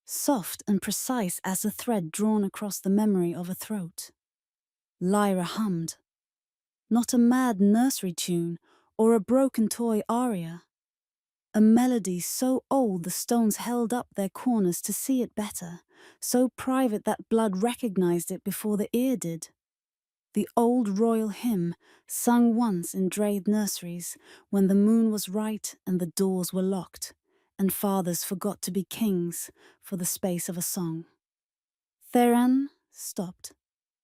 S1: soft and precise as a thread drawn across the memory of a throat. Lyra hummed, not a mad nursery tune or a broken toy aria, a melody so old the stones held up their corners to see it better, so private that blood recognized it before the ear did. The old royal hymn, sung once in drayed nurseries, when the moon was right and the doors were locked, and fathers forgot to be kings for the space of a song. Theron stopped,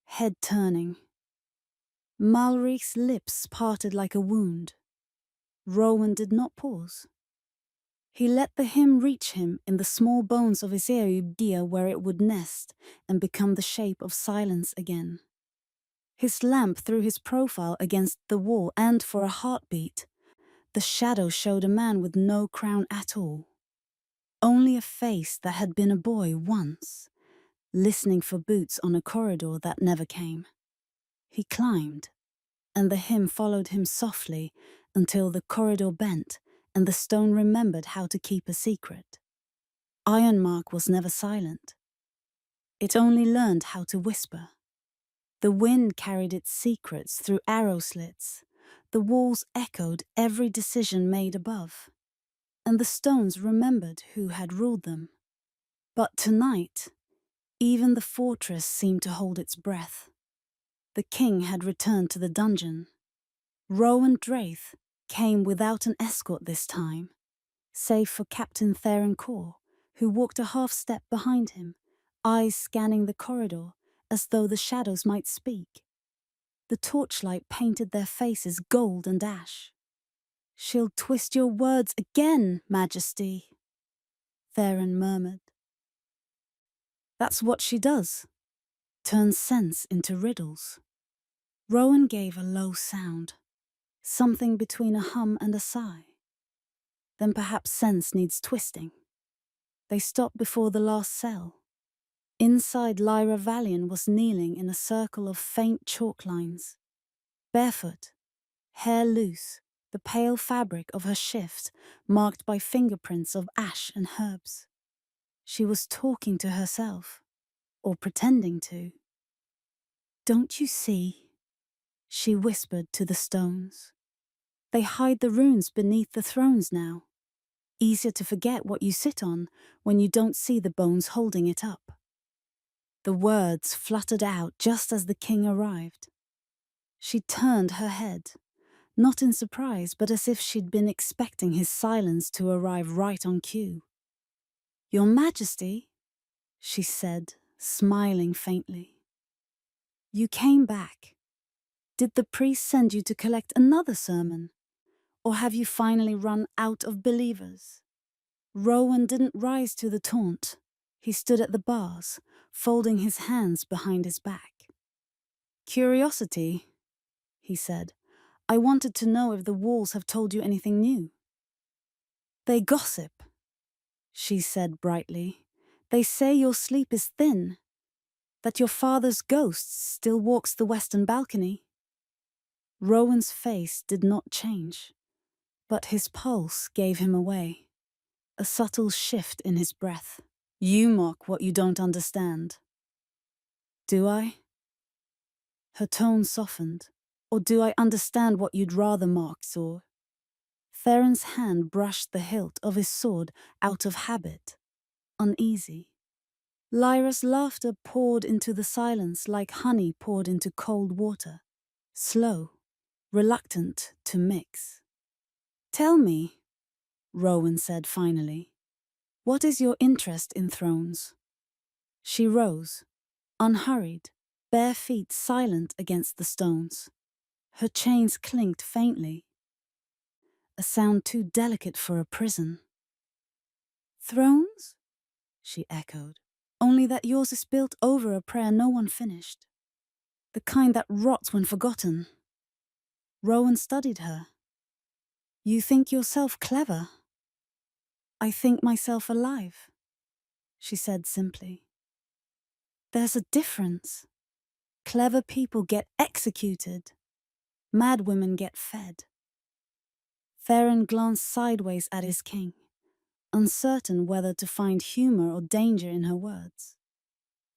S1: head turning. Malric's lips parted like a wound. Rowan did not pause. He let the hymn reach him in the small bones of his ear where it would nest and become the shape of silence again. His lamp threw his profile against the wall, and for a heartbeat, the shadow showed a man with no crown at all. Only a face that had been a boy once, listening for boots on a corridor that never came. He climbed, and the hymn followed him softly until the corridor bent and the stone remembered how to keep a secret. Ironmark was never silent. It only learned how to whisper. The wind carried its secrets through arrow slits. The walls echoed every decision made above, and the stones remembered who had ruled them. But tonight, even the fortress seemed to hold its breath. The king had returned to the dungeon. Rowan Draith came without an escort this time, save for Captain Theron Core, who walked a half-step behind him, eyes scanning the corridor as though the shadows might speak. The torchlight painted their faces gold and ash. "She'll twist your words again, Majesty," Theron murmured. "That's what she does, turns sense into riddles." Rowan gave a low sound, something between a hum and a sigh. Then perhaps sense needs twisting. They stopped before the last cell. Inside, Lyra Valian was kneeling in a circle of faint chalk lines. Barefoot, hair loose, the pale fabric of her shift marked by fingerprints of ash and herbs. She was talking to herself, or pretending to. "Don't you see?" she whispered to the stones. "They hide the runes beneath the thrones now. Easier to forget what you sit on when you don't see the bones holding it up." The words fluttered out just as the king arrived. She turned her head, not in surprise, but as if she'd been expecting his silence to arrive right on cue. "Your Majesty," she said, smiling faintly. "You came back. Did the priest send you to collect another sermon? Or have you finally run out of believers?" Rowan didn't rise to the taunt. He stood at the bars, folding his hands behind his back. "Curiosity," he said. "I wanted to know if the walls have told you anything new." "They gossip," she said brightly. "They say your sleep is thin, that your father's ghost still walks the western balcony." Rowan's face did not change, but his pulse gave him away. A subtle shift in his breath. "You mock what you don't understand." "Do I?" Her tone softened. "Or do I understand what you'd rather mock, Sor?" Theron's hand brushed the hilt of his sword out of habit, uneasy. Lyra's laughter poured into the silence like honey poured into cold water, slow, reluctant to mix. "Tell me," Rowan said finally, "what is your interest in thrones?" She rose, unhurried, bare feet silent against the stones. Her chains clinked faintly, a sound too delicate for a prison. "Thrones?" she echoed. "Only that yours is built over a prayer no one finished. The kind that rots when forgotten." Rowan studied her. "You think yourself clever?" "I think myself alive," she said simply. "There's a difference. Clever people get executed. Mad women get fed." Theron glanced sideways at his king, uncertain whether to find humor or danger in her words.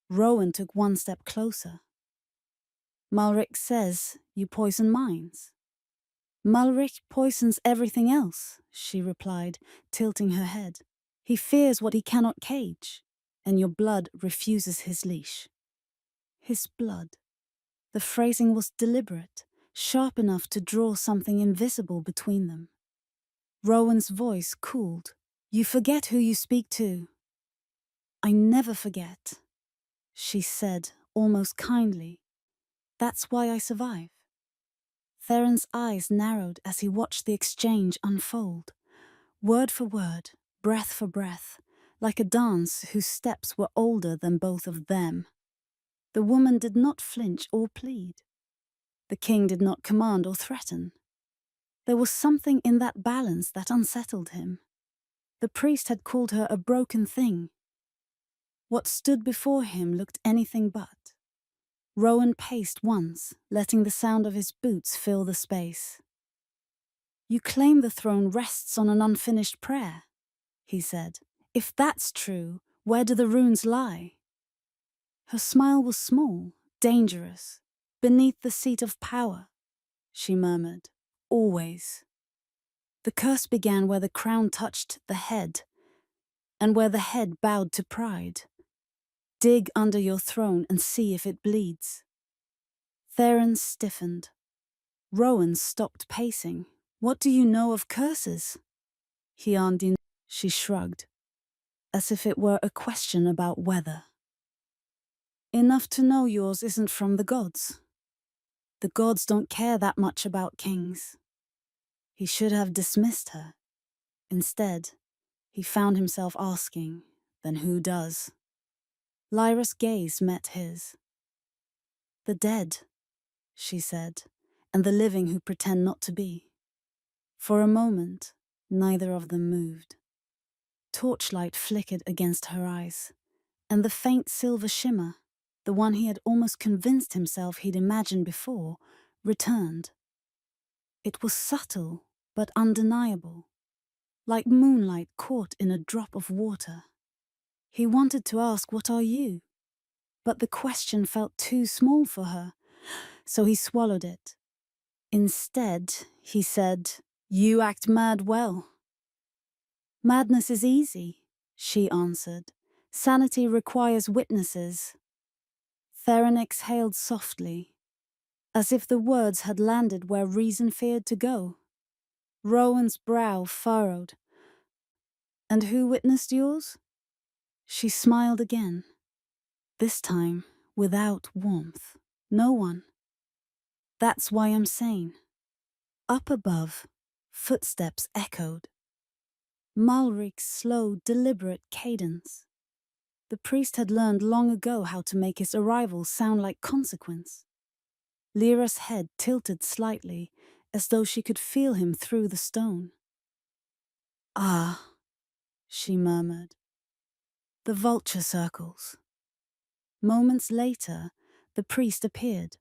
S1: Rowan took one step closer. "Malric says you poison minds." "Malric poisons everything else," she replied, tilting her head. "He fears what he cannot cage, and your blood refuses his leash." His blood. The phrasing was deliberate, sharp enough to draw something invisible between them. Rowan's voice cooled. "You forget who you speak to." "I never forget," she said, almost kindly. "That's why I survive." Theron's eyes narrowed as he watched the exchange unfold, word for word, breath for breath, like a dance whose steps were older than both of them. The woman did not flinch or plead. The king did not command or threaten. There was something in that balance that unsettled him. The priest had called her a broken thing. What stood before him looked anything but. Rowan paced once, letting the sound of his boots fill the space. "You claim the throne rests on an unfinished prayer," he said. "If that's true, where do the runes lie?" Her smile was small, dangerous. "Beneath the seat of power," she murmured. "Always." The curse began where the crown touched the head, and where the head bowed to pride. "Dig under your throne and see if it bleeds." Theron stiffened. Rowan stopped pacing. "What do you know of curses?" He answered. She shrugged, as if it were a question about weather. "Enough to know yours isn't from the gods. The gods don't care that much about kings." He should have dismissed her. Instead, he found himself asking, "Then who does?" Lyra's gaze met his. "The dead," she said, "and the living who pretend not to be." For a moment, neither of them moved. Torchlight flickered against her eyes, and the faint silver shimmer, the one he had almost convinced himself he'd imagined before, returned. It was subtle, but undeniable, like moonlight caught in a drop of water. He wanted to ask, "What are you?" But the question felt too small for her, so he swallowed it. Instead, he said, "You act mad well." "Madness is easy," she answered. "Sanity requires witnesses." Theron exhaled softly, as if the words had landed where reason feared to go. Rowan's brow furrowed. "And who witnessed yours?" She smiled again, this time without warmth. "No one. That's why I'm sane." Up above, footsteps echoed. Malric's slow, deliberate cadence. The priest had learned long ago how to make his arrival sound like consequence. Lyra's head tilted slightly, as though she could feel him through the stone. "Ah," she murmured. "The vulture circles." Moments later, the priest appeared,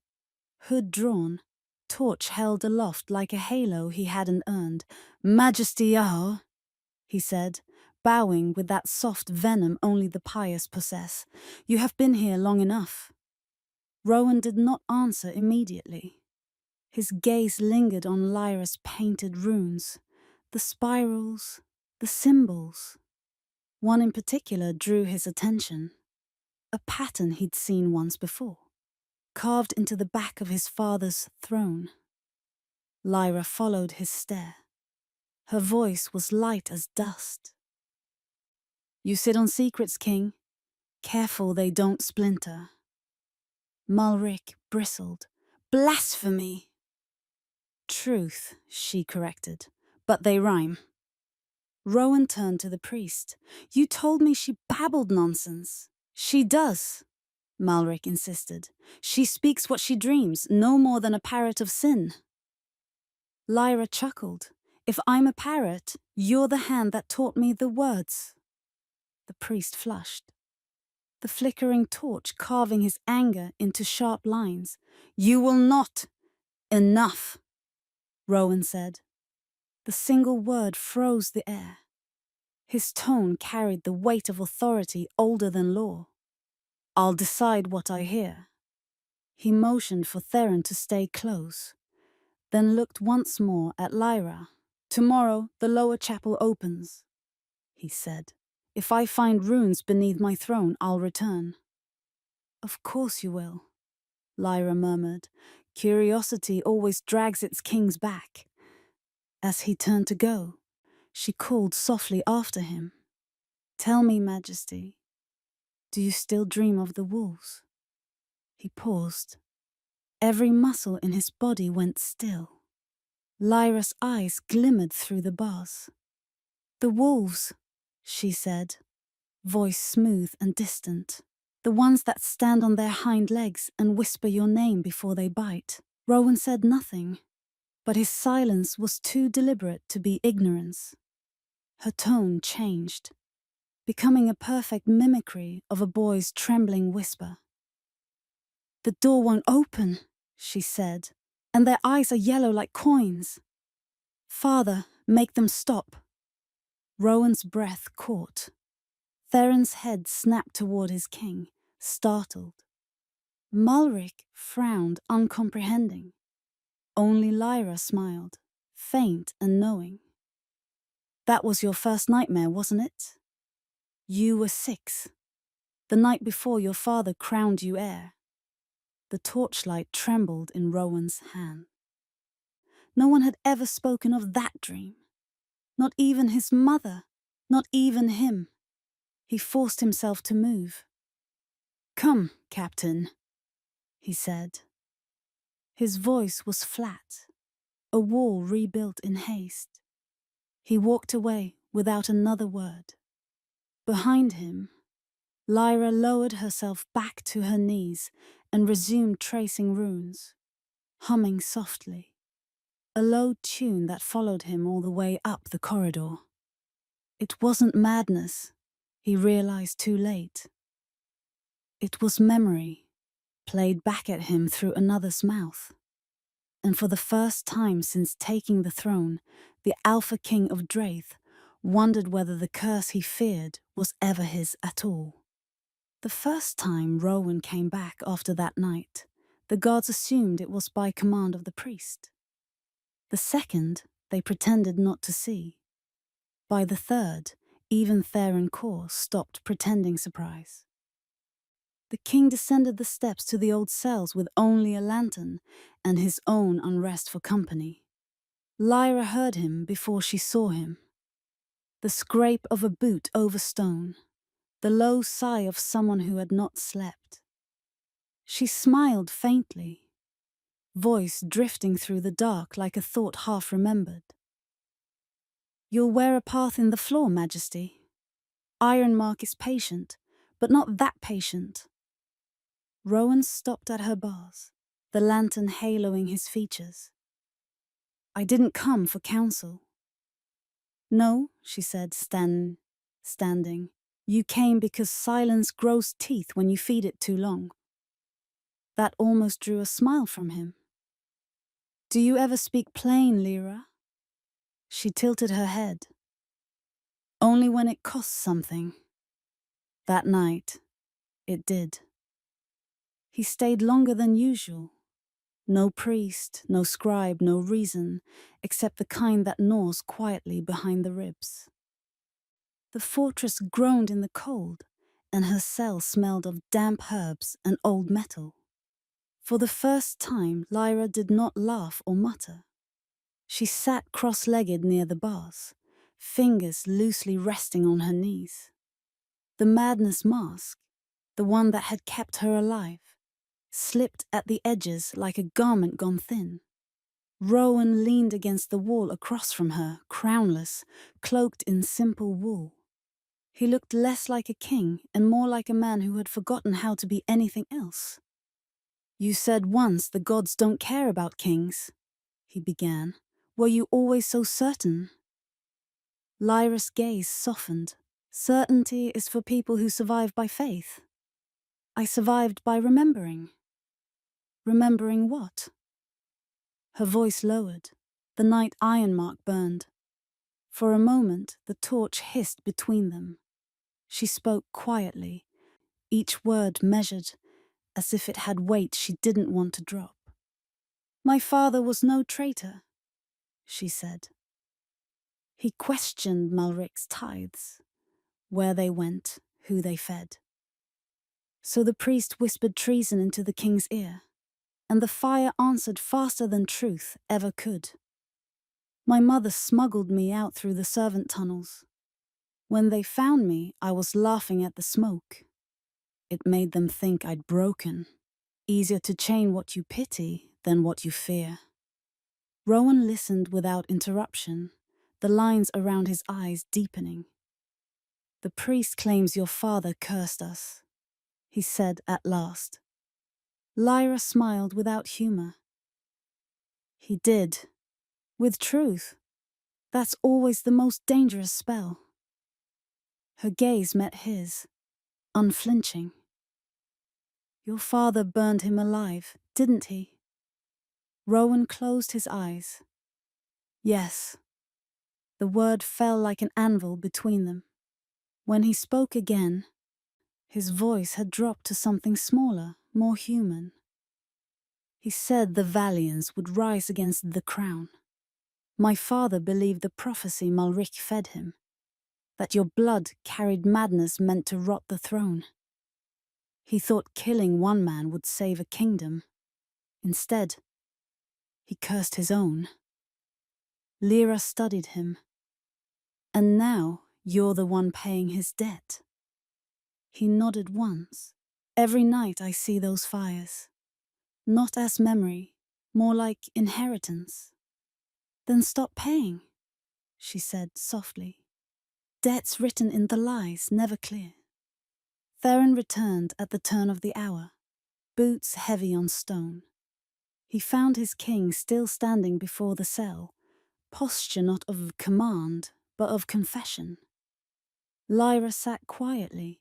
S1: hood drawn, torch held aloft like a halo he hadn't earned. "Majesty Yahoo," he said, bowing with that soft venom only the pious possess. "You have been here long enough." Rowan did not answer immediately. His gaze lingered on Lyra's painted runes, the spirals, the symbols. One in particular drew his attention, a pattern he'd seen once before, carved into the back of his father's throne. Lyra followed his stare. Her voice was light as dust. "You sit on secrets, King. Careful they don't splinter." Malric bristled. "Blasphemy!" "Truth," she corrected, "but they rhyme." Rowan turned to the priest. "You told me she babbled nonsense." "She does," Malric insisted. "She speaks what she dreams, no more than a parrot of sin." Lyra chuckled. "If I'm a parrot, you're the hand that taught me the words." The priest flushed, the flickering torch carving his anger into sharp lines. "You will not." "Enough," Rowan said. The single word froze the air. His tone carried the weight of authority older than law. "I'll decide what I hear." He motioned for Theron to stay close, then looked once more at Lyra. "Tomorrow the lower chapel opens," he said. "If I find runes beneath my throne, I'll return." "Of course you will," Lyra murmured. "Curiosity always drags its kings back." As he turned to go, she called softly after him. "Tell me, Majesty, do you still dream of the wolves?" He paused. Every muscle in his body went still. Lyra's eyes glimmered through the bars. "The wolves," she said, voice smooth and distant. "The ones that stand on their hind legs and whisper your name before they bite." Rowan said nothing, but his silence was too deliberate to be ignorance. Her tone changed, becoming a perfect mimicry of a boy's trembling whisper. "The door won't open," she said, "and their eyes are yellow like coins. Father, make them stop." Rowan's breath caught. Theron's head snapped toward his king, startled. Malric frowned, uncomprehending. Only Lyra smiled, faint and knowing. "That was your first nightmare, wasn't it? You were 6. The night before your father crowned you heir." The torchlight trembled in Rowan's hand. No one had ever spoken of that dream. Not even his mother, not even him. He forced himself to move. "Come, Captain," he said. His voice was flat, a wall rebuilt in haste. He walked away without another word. Behind him, Lyra lowered herself back to her knees and resumed tracing runes, humming softly, a low tune that followed him all the way up the corridor. It wasn't madness, he realized too late. It was memory, played back at him through another's mouth. And for the first time since taking the throne, the Alpha King of Draith wondered whether the curse he feared was ever his at all. The first time Rowan came back after that night, the gods assumed it was by command of the priest. The second, they pretended not to see. By the third, even Theron Core stopped pretending surprise. The king descended the steps to the old cells with only a lantern and his own unrest for company. Lyra heard him before she saw him. The scrape of a boot over stone, the low sigh of someone who had not slept. She smiled faintly, voice drifting through the dark like a thought half remembered. "You'll wear a path in the floor, Majesty. Ironmark is patient, but not that patient." Rowan stopped at her bars, the lantern haloing his features. "I didn't come for counsel." "No," she said, standing. "You came because silence grows teeth when you feed it too long." That almost drew a smile from him. "Do you ever speak plain, Lyra?" She tilted her head. "Only when it costs something." That night, it did. He stayed longer than usual. No priest, no scribe, no reason, except the kind that gnaws quietly behind the ribs. The fortress groaned in the cold, and her cell smelled of damp herbs and old metal. For the first time, Lyra did not laugh or mutter. She sat cross-legged near the bars, fingers loosely resting on her knees. The madness mask, the one that had kept her alive, slipped at the edges like a garment gone thin. Rowan leaned against the wall across from her, crownless, cloaked in simple wool. He looked less like a king and more like a man who had forgotten how to be anything else. "You said once the gods don't care about kings," he began. "Were you always so certain?" Lyra's gaze softened. "Certainty is for people who survive by faith. I survived by remembering." "Remembering what?" Her voice lowered. The night Ironmark burned. For a moment, the torch hissed between them. She spoke quietly, each word measured, as if it had weight she didn't want to drop. "My father was no traitor," she said. "He questioned Malric's tithes, where they went, who they fed. So the priest whispered treason into the king's ear, and the fire answered faster than truth ever could. My mother smuggled me out through the servant tunnels. When they found me, I was laughing at the smoke. It made them think I'd broken. Easier to chain what you pity than what you fear." Rowan listened without interruption, the lines around his eyes deepening. "The priest claims your father cursed us," he said at last. Lyra smiled without humor. "He did. With truth. That's always the most dangerous spell." Her gaze met his, unflinching. Your father burned him alive, didn't he? Rowan closed his eyes. Yes. The word fell like an anvil between them. When he spoke again, his voice had dropped to something smaller, more human. He said the Valiants would rise against the crown. My father believed the prophecy Malric fed him, that your blood carried madness meant to rot the throne. He thought killing one man would save a kingdom. Instead, he cursed his own. Lyra studied him. And now you're the one paying his debt. He nodded once. Every night I see those fires. Not as memory, more like inheritance. Then stop paying, she said softly. Debts written in the lies, never clear. Theron returned at the turn of the hour, boots heavy on stone. He found his king still standing before the cell, posture not of command, but of confession. Lyra sat quietly,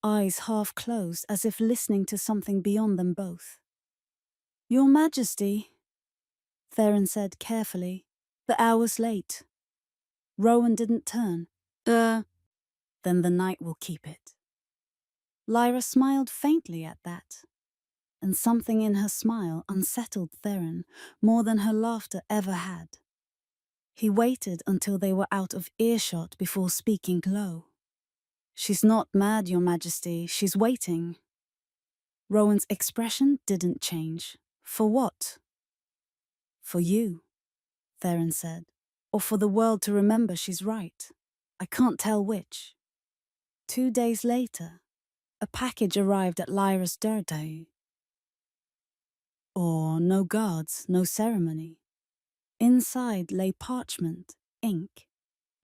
S1: eyes half closed as if listening to something beyond them both. Your Majesty, Theron said carefully, the hour's late. Rowan didn't turn. Then the night will keep it. Lyra smiled faintly at that, and something in her smile unsettled Theron more than her laughter ever had. He waited until they were out of earshot before speaking low. She's not mad, Your Majesty, she's waiting. Rowan's expression didn't change. For what? For you, Theron said, or for the world to remember she's right. I can't tell which. 2 days later, a package arrived at Lyra's Durdau. No guards, no ceremony. Inside lay parchment, ink,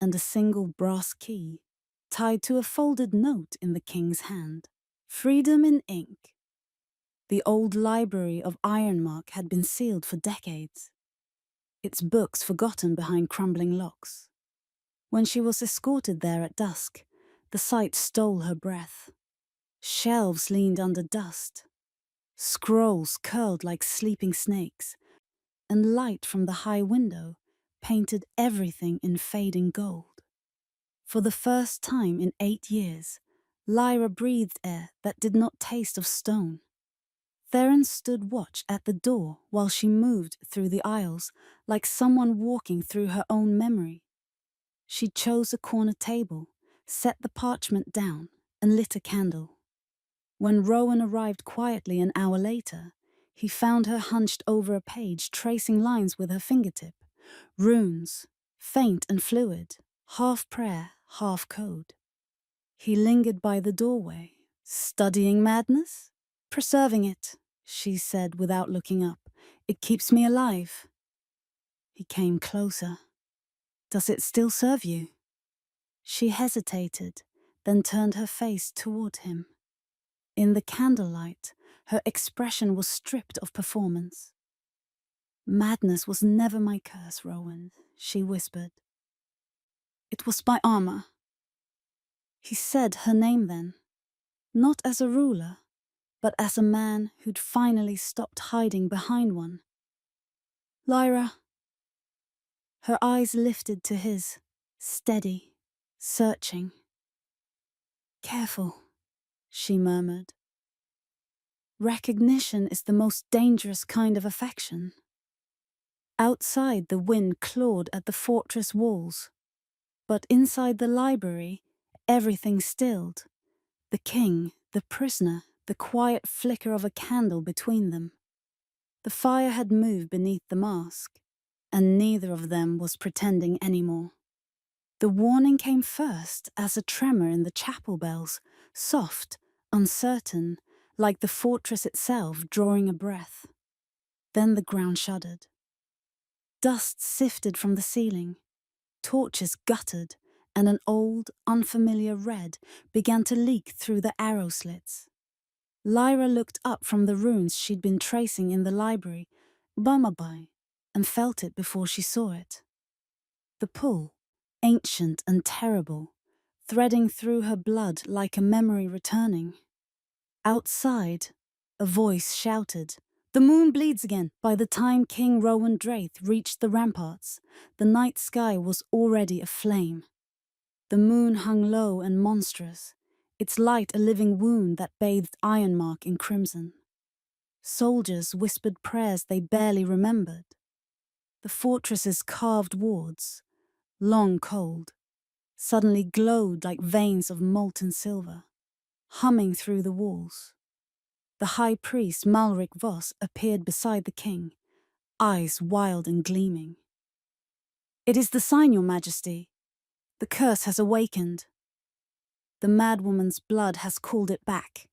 S1: and a single brass key, tied to a folded note in the king's hand. Freedom in ink. The old library of Ironmark had been sealed for decades, its books forgotten behind crumbling locks. When she was escorted there at dusk, the sight stole her breath. Shelves leaned under dust. Scrolls curled like sleeping snakes, and light from the high window painted everything in fading gold. For the first time in 8 years, Lyra breathed air that did not taste of stone. Theron stood watch at the door while she moved through the aisles like someone walking through her own memory. She chose a corner table, set the parchment down, and lit a candle. When Rowan arrived quietly an hour later, he found her hunched over a page tracing lines with her fingertip. Runes, faint and fluid, half prayer, half code. He lingered by the doorway. Studying madness? Preserving it, she said without looking up. It keeps me alive. He came closer. Does it still serve you? She hesitated, then turned her face toward him. In the candlelight, her expression was stripped of performance. Madness was never my curse, Rowan, she whispered. It was my armor. He said her name then, not as a ruler, but as a man who'd finally stopped hiding behind one. Lyra. Her eyes lifted to his, steady, searching. Careful, she murmured. Recognition is the most dangerous kind of affection. Outside, the wind clawed at the fortress walls, but inside the library, everything stilled. The king, the prisoner, the quiet flicker of a candle between them. The fire had moved beneath the mask, and neither of them was pretending anymore. The warning came first as a tremor in the chapel bells, soft, uncertain, like the fortress itself drawing a breath. Then the ground shuddered. Dust sifted from the ceiling, torches guttered, and an old, unfamiliar red began to leak through the arrow slits. Lyra looked up from the runes she'd been tracing in the library, Bamabai, and felt it before she saw it. The pull, ancient and terrible, threading through her blood like a memory returning. Outside, A voice shouted, "The moon bleeds again!" By the time King Rowan Draith reached the ramparts, the night sky was already aflame. The moon hung low and monstrous, its light a living wound that bathed Ironmark in crimson. Soldiers whispered prayers they barely remembered. The fortress's carved wards, long cold, suddenly glowed like veins of molten silver, humming through the walls. The high priest Malric Voss appeared beside the king, eyes wild and gleaming. "It is the sign, your majesty. The curse has awakened. The madwoman's blood has called it back."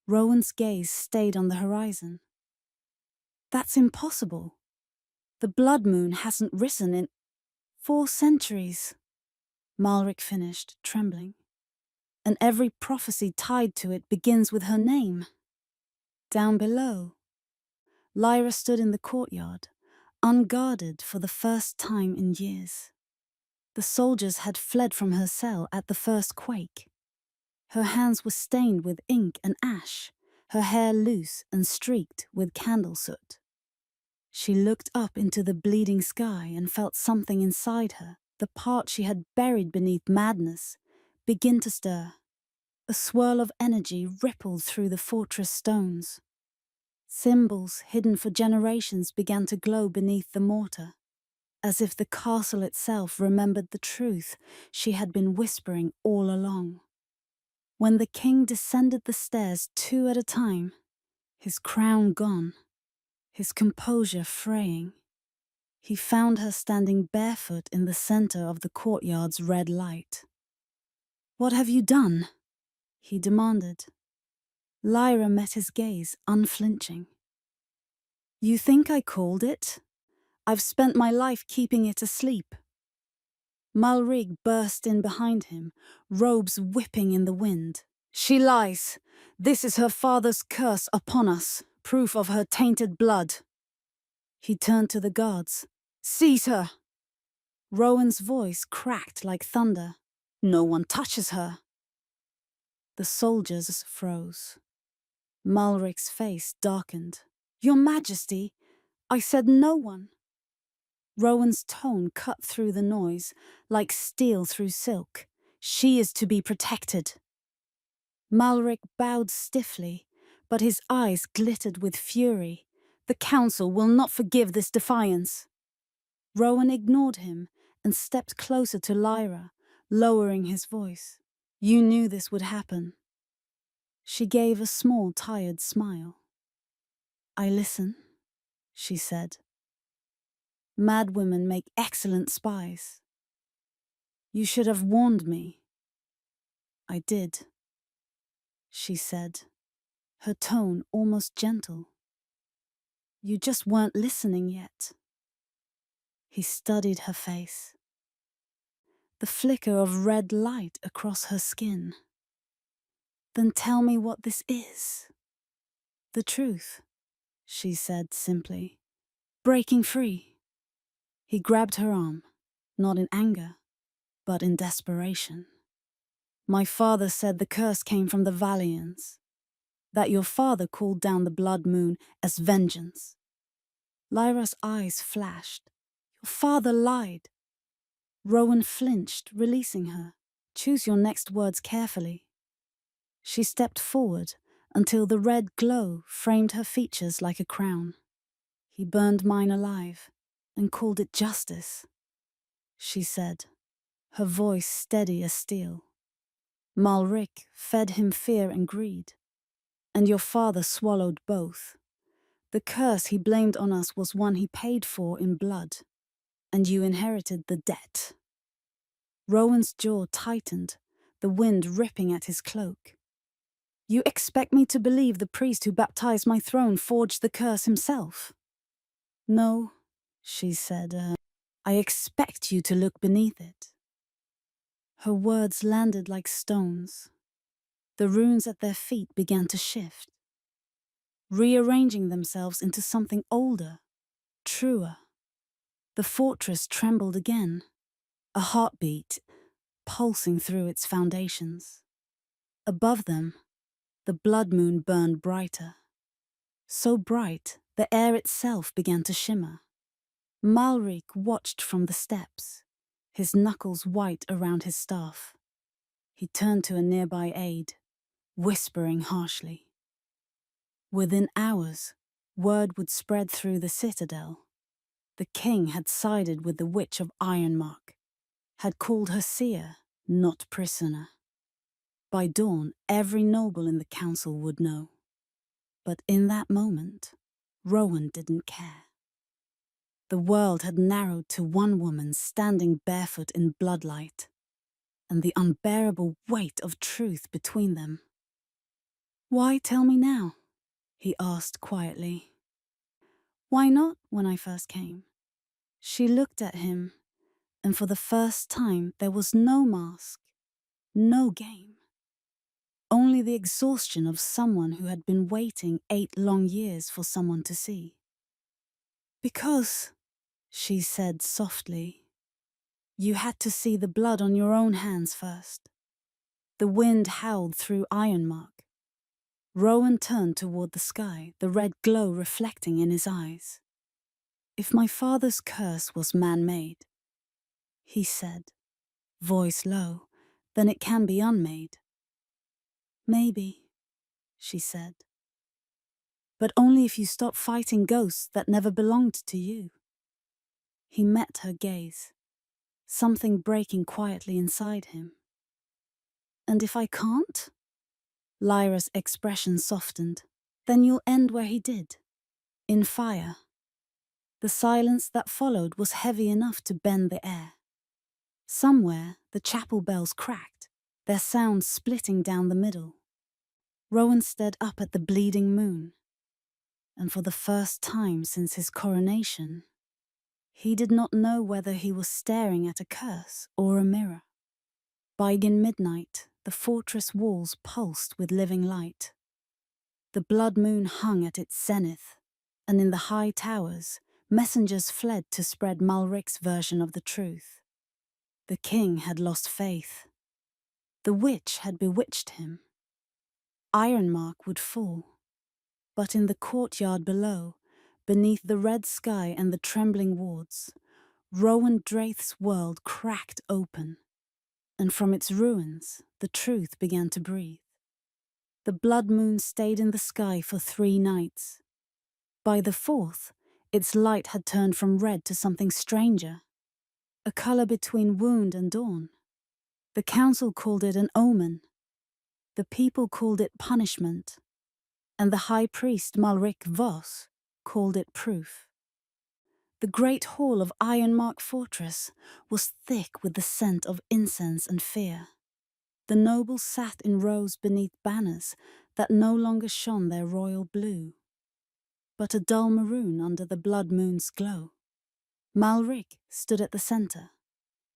S1: Rowan's gaze stayed on the horizon. "That's impossible. The blood moon hasn't risen in 4 centuries. Malric finished, trembling. "And every prophecy tied to it begins with her name." Down below, Lyra stood in the courtyard, unguarded for the first time in years. The soldiers had fled from her cell at the first quake. Her hands were stained with ink and ash, her hair loose and streaked with candle soot. She looked up into the bleeding sky and felt something inside her, the part she had buried beneath madness, begin to stir. A swirl of energy rippled through the fortress stones. Symbols hidden for generations began to glow beneath the mortar, as if the castle itself remembered the truth she had been whispering all along. When the king descended the stairs 2 at a time, his crown gone, his composure fraying, he found her standing barefoot in the center of the courtyard's red light. "What have you done?" he demanded. Lyra met his gaze, unflinching. "You think I called it? I've spent my life keeping it asleep." Malrig burst in behind him, robes whipping in the wind. "She lies. This is her father's curse upon us, proof of her tainted blood." He turned to the guards. "Seize her!" Rowan's voice cracked like thunder. "No one touches her." The soldiers froze. Malric's face darkened. "Your Majesty, I said no one." Rowan's tone cut through the noise, like steel through silk. "She is to be protected." Malric bowed stiffly, but his eyes glittered with fury. "The council will not forgive this defiance." Rowan ignored him and stepped closer to Lyra, lowering his voice. "You knew this would happen." She gave a small, tired smile. "I listen," she said. "Mad women make excellent spies. You should have warned me." "I did," she said, her tone almost gentle. "You just weren't listening yet." He studied her face. The flicker of red light across her skin. "Then tell me what this is." "The truth," she said simply. "Breaking free." He grabbed her arm, not in anger, but in desperation. "My father said the curse came from the Valians, that your father called down the blood moon as vengeance." Lyra's eyes flashed. "Your father lied." Rowan flinched, releasing her. "Choose your next words carefully." She stepped forward until the red glow framed her features like a crown. "He burned mine alive and called it justice," she said, her voice steady as steel. "Malric fed him fear and greed, and your father swallowed both. The curse he blamed on us was one he paid for in blood, and you inherited the debt." Rowan's jaw tightened, the wind ripping at his cloak. "You expect me to believe the priest who baptized my throne forged the curse himself?" "No," she said, "I expect you to look beneath it." Her words landed like stones. The runes at their feet began to shift, rearranging themselves into something older, truer. The fortress trembled again, a heartbeat pulsing through its foundations. Above them, the blood moon burned brighter. so bright the air itself began to shimmer. Malrik watched from the steps, his knuckles white around his staff. He turned to a nearby aide, whispering harshly. Within hours, word would spread through the citadel. The king had sided with the witch of Ironmark, had called her seer, not prisoner. By dawn, every noble in the council would know. But in that moment, Rowan didn't care. The world had narrowed to one woman standing barefoot in bloodlight, and the unbearable weight of truth between them. "Why tell me now?" he asked quietly. "Why not when I first came?" She looked at him, and for the first time there was no mask, no game. Only the exhaustion of someone who had been waiting 8 long years for someone to see. "Because," she said softly, "you had to see the blood on your own hands first." The wind howled through Ironmark. Rowan turned toward the sky, the red glow reflecting in his eyes. "If my father's curse was man-made," he said, voice low, "then it can be unmade." "Maybe," she said. "But only if you stop fighting ghosts that never belonged to you." He met her gaze, something breaking quietly inside him. "And if I can't?" Lyra's expression softened. "Then you'll end where he did, in fire." The silence that followed was heavy enough to bend the air. Somewhere, the chapel bells cracked, their sound splitting down the middle. Rowan stared up at the bleeding moon, and for the first time since his coronation, he did not know whether he was staring at a curse or a mirror. By midnight, the fortress walls pulsed with living light. The blood moon hung at its zenith, and in the high towers, messengers fled to spread Malric's version of the truth. The king had lost faith. The witch had bewitched him. Ironmark would fall. But in the courtyard below, beneath the red sky and the trembling wards, Rowan Draith's world cracked open, and from its ruins the truth began to breathe. The blood moon stayed in the sky for 3 nights. By the 4th, its light had turned from red to something stranger, a color between wound and dawn. The council called it an omen. The people called it punishment, and the high priest Malric Voss called it proof. The great hall of Ironmark Fortress was thick with the scent of incense and fear. The nobles sat in rows beneath banners that no longer shone their royal blue, but a dull maroon under the blood moon's glow. Malric stood at the center,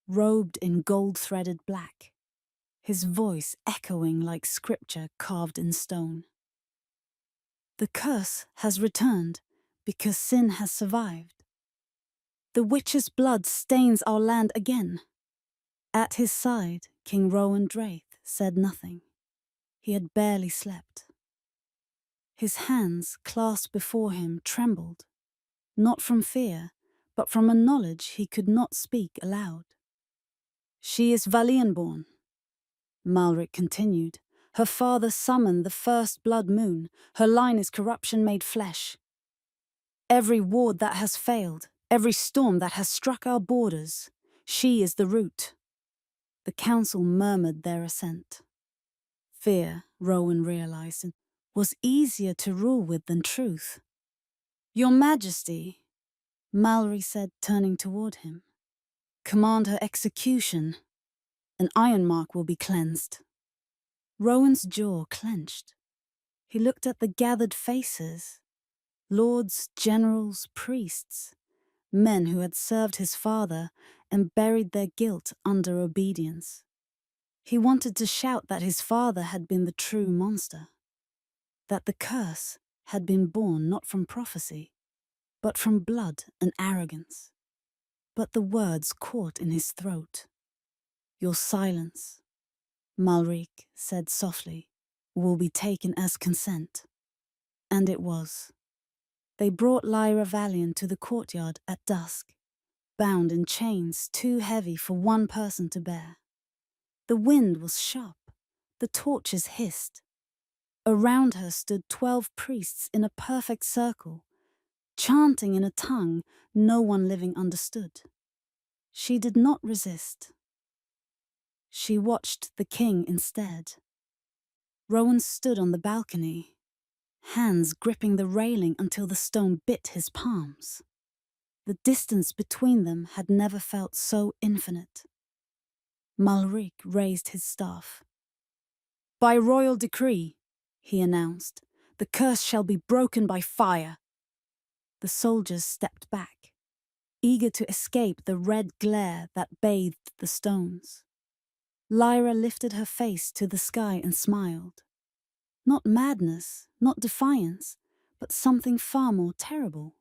S1: robed in gold-threaded black, his voice echoing like scripture carved in stone. "The curse has returned because sin has survived. The witch's blood stains our land again." At his side, King Rowan Draith said nothing. He had barely slept. His hands, clasped before him, trembled, not from fear, but from a knowledge he could not speak aloud. "She is Valianborn," Malric continued. "Her father summoned the first blood moon. Her line is corruption made flesh. Every ward that has failed, every storm that has struck our borders, she is the root." The council murmured their assent. Fear, Rowan realized, was easier to rule with than truth. "Your Majesty," Mallory said, turning toward him, "command her execution. An Ironmark will be cleansed." Rowan's jaw clenched. He looked at the gathered faces, lords, generals, priests, men who had served his father and buried their guilt under obedience. He wanted to shout that his father had been the true monster, that the curse had been born not from prophecy, but from blood and arrogance. But the words caught in his throat. "Your silence," Malric said softly, "will be taken as consent." And it was. They brought Lyra Valiant to the courtyard at dusk, bound in chains too heavy for one person to bear. The wind was sharp, the torches hissed. Around her stood 12 priests in a perfect circle, chanting in a tongue no one living understood. She did not resist. She watched the king instead. Rowan stood on the balcony, hands gripping the railing until the stone bit his palms. The distance between them had never felt so infinite. Malric raised his staff. "By royal decree," he announced, "the curse shall be broken by fire." The soldiers stepped back, eager to escape the red glare that bathed the stones. Lyra lifted her face to the sky and smiled. Not madness, not defiance, but something far more terrible.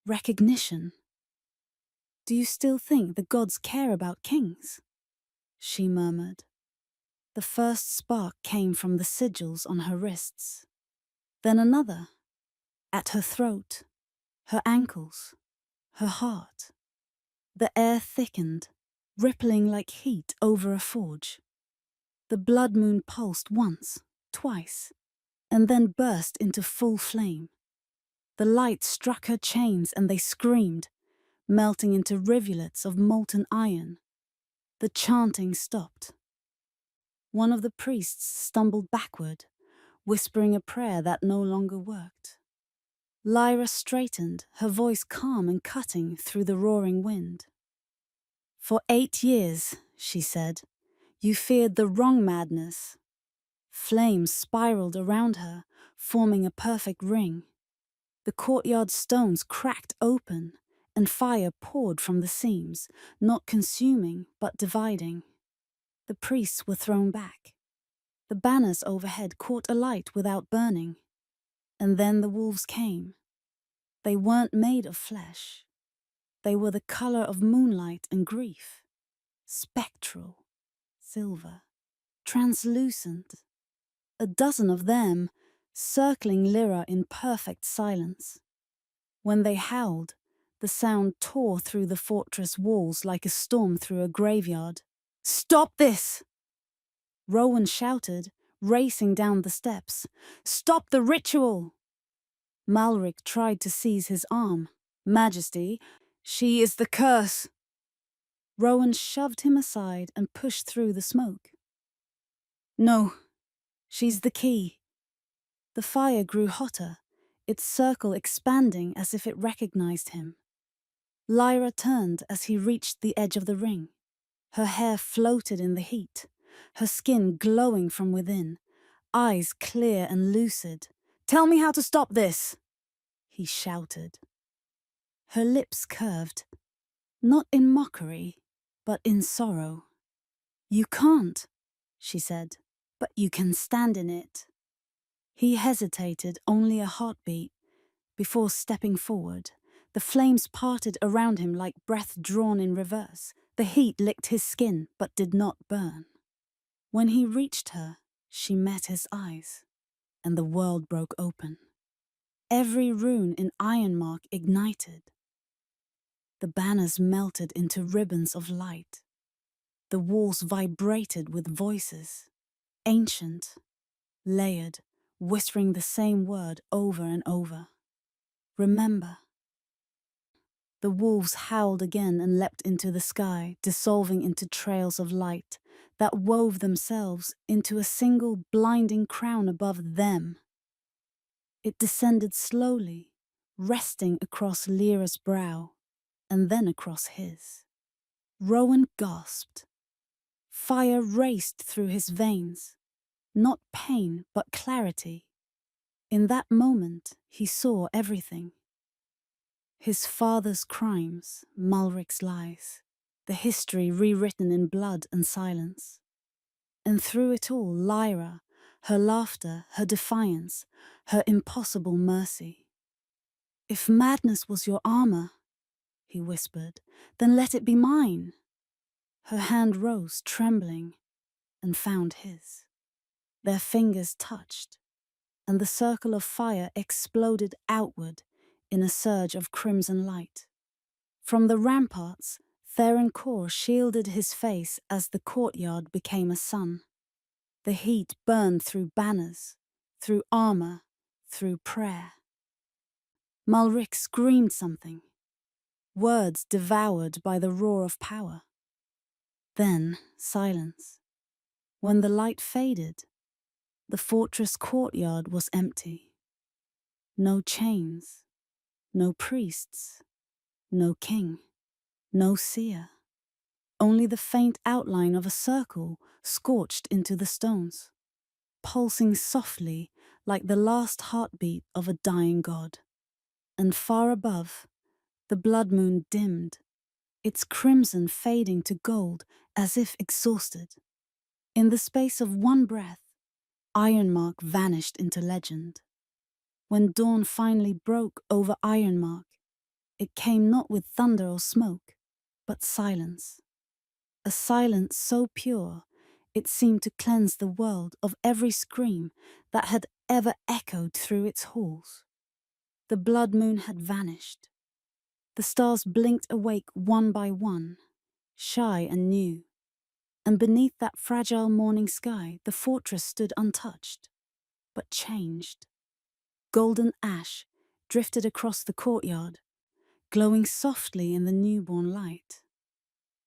S1: Recognition. "Do you still think the gods care about kings?" she murmured. The first spark came from the sigils on her wrists. Then another, at her throat, her ankles, her heart. The air thickened, rippling like heat over a forge. The blood moon pulsed once, twice, and then burst into full flame. The light struck her chains and they screamed, melting into rivulets of molten iron. The chanting stopped. One of the priests stumbled backward, whispering a prayer that no longer worked. Lyra straightened, her voice calm and cutting through the roaring wind. "For 8 years," she said, "you feared the wrong madness." Flames spiraled around her, forming a perfect ring. The courtyard stones cracked open, and fire poured from the seams, not consuming but dividing. The priests were thrown back. The banners overhead caught alight without burning. And then the wolves came. They weren't made of flesh. They were the color of moonlight and grief. Spectral, silver, translucent. A dozen of them, circling Lyra in perfect silence. When they howled, the sound tore through the fortress walls like a storm through a graveyard. "Stop this!" Rowan shouted, racing down the steps. "Stop the ritual!" Malric tried to seize his arm. "Majesty, she is the curse." Rowan shoved him aside and pushed through the smoke. "No, she's the key." The fire grew hotter, its circle expanding as if it recognized him. Lyra turned as he reached the edge of the ring. Her hair floated in the heat, her skin glowing from within, eyes clear and lucid. "Tell me how to stop this," he shouted. Her lips curved, not in mockery, but in sorrow. "You can't," she said, "but you can stand in it." He hesitated only a heartbeat before stepping forward. The flames parted around him like breath drawn in reverse. The heat licked his skin but did not burn. When he reached her, she met his eyes, and the world broke open. Every rune in Ironmark ignited. The banners melted into ribbons of light. The walls vibrated with voices, ancient, layered, whispering the same word over and over. "Remember." The wolves howled again and leapt into the sky, dissolving into trails of light that wove themselves into a single blinding crown above them. It descended slowly, resting across Lyra's brow, and then across his. Rowan gasped. Fire raced through his veins, not pain but clarity. In that moment, he saw everything. His father's crimes, Malric's lies, the history rewritten in blood and silence. And through it all, Lyra, her laughter, her defiance, her impossible mercy. "If madness was your armor," he whispered, "then let it be mine." Her hand rose, trembling, and found his. Their fingers touched, and the circle of fire exploded outward, in a surge of crimson light. From the ramparts, Theron shielded his face as the courtyard became a sun. The heat burned through banners, through armor, through prayer. Malric screamed something, words devoured by the roar of power. Then silence. When the light faded, the fortress courtyard was empty. No chains, no priests, no king, no seer. Only the faint outline of a circle scorched into the stones, pulsing softly like the last heartbeat of a dying god. And far above, the blood moon dimmed, its crimson fading to gold as if exhausted. In the space of one breath, Ironmark vanished into legend. When dawn finally broke over Ironmark, it came not with thunder or smoke, but silence. A silence so pure, it seemed to cleanse the world of every scream that had ever echoed through its halls. The blood moon had vanished. The stars blinked awake one by one, shy and new. And beneath that fragile morning sky, the fortress stood untouched, but changed. Golden ash drifted across the courtyard, glowing softly in the newborn light.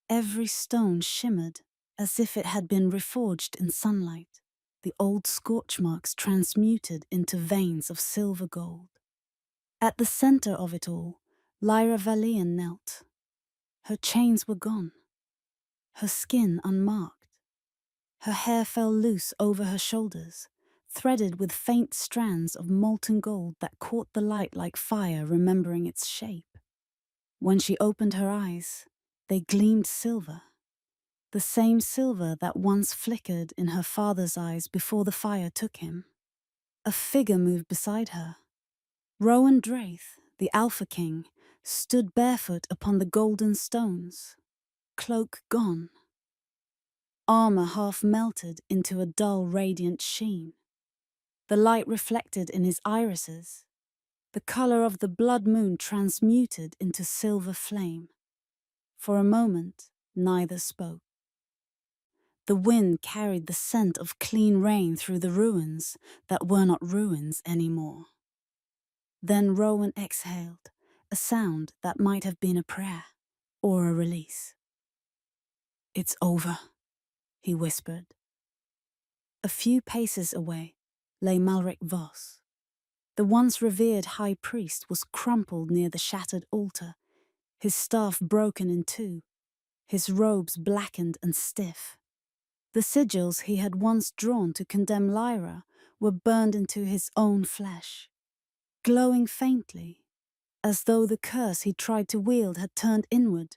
S1: Every stone shimmered as if it had been reforged in sunlight, the old scorch marks transmuted into veins of silver gold. At the center of it all, Lyra Valian knelt. Her chains were gone, her skin unmarked. Her hair fell loose over her shoulders, threaded with faint strands of molten gold that caught the light like fire remembering its shape. When she opened her eyes, they gleamed silver, the same silver that once flickered in her father's eyes before the fire took him. A figure moved beside her. Rowan Draith, the Alpha King, stood barefoot upon the golden stones, cloak gone. Armor half melted into a dull radiant sheen. The light reflected in his irises, the color of the blood moon transmuted into silver flame. For a moment, neither spoke. The wind carried the scent of clean rain through the ruins that were not ruins anymore. Then Rowan exhaled, a sound that might have been a prayer or a release. "It's over," he whispered. A few paces away lay Malric Voss. The once revered high priest was crumpled near the shattered altar, his staff broken in two, his robes blackened and stiff. The sigils he had once drawn to condemn Lyra were burned into his own flesh, glowing faintly, as though the curse he tried to wield had turned inward.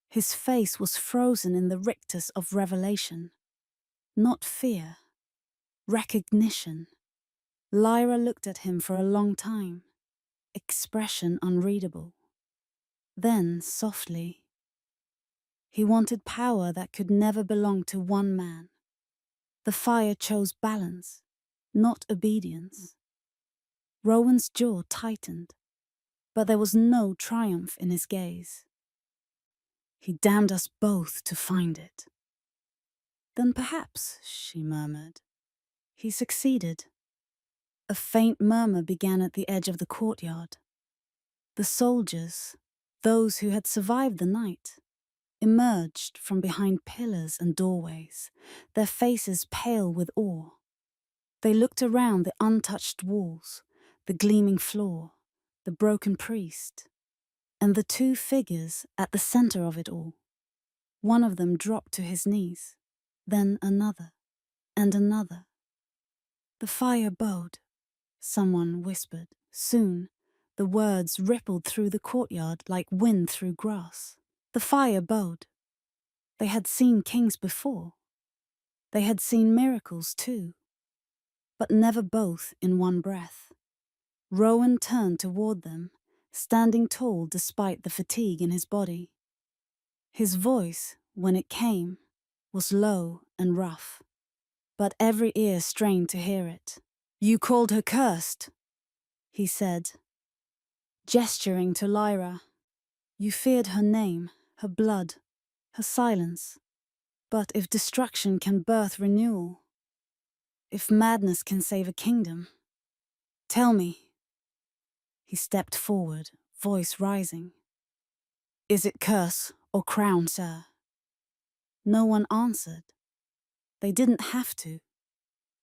S1: His face was frozen in the rictus of revelation. Not fear, recognition. Lyra looked at him for a long time, expression unreadable. Then, softly, he wanted power that could never belong to one man. The fire chose balance, not obedience. Rowan's jaw tightened, but there was no triumph in his gaze. "He damned us both to find it." "Then perhaps," she murmured, "he succeeded." A faint murmur began at the edge of the courtyard. The soldiers, those who had survived the night, emerged from behind pillars and doorways, their faces pale with awe. They looked around the untouched walls, the gleaming floor, the broken priest, and the two figures at the center of it all. One of them dropped to his knees, then another, and another. "The fire bowed," someone whispered. Soon, the words rippled through the courtyard like wind through grass. The fire bowed. They had seen kings before. They had seen miracles too, but never both in one breath. Rowan turned toward them, standing tall despite the fatigue in his body. His voice, when it came, was low and rough, but every ear strained to hear it. "You called her cursed," he said. gesturing to Lyra. You feared her name, her blood, her silence. But if destruction can birth renewal, if madness can save a kingdom, tell me. He stepped forward, voice rising. Is it curse or crown, sir? No one answered. They didn't have to.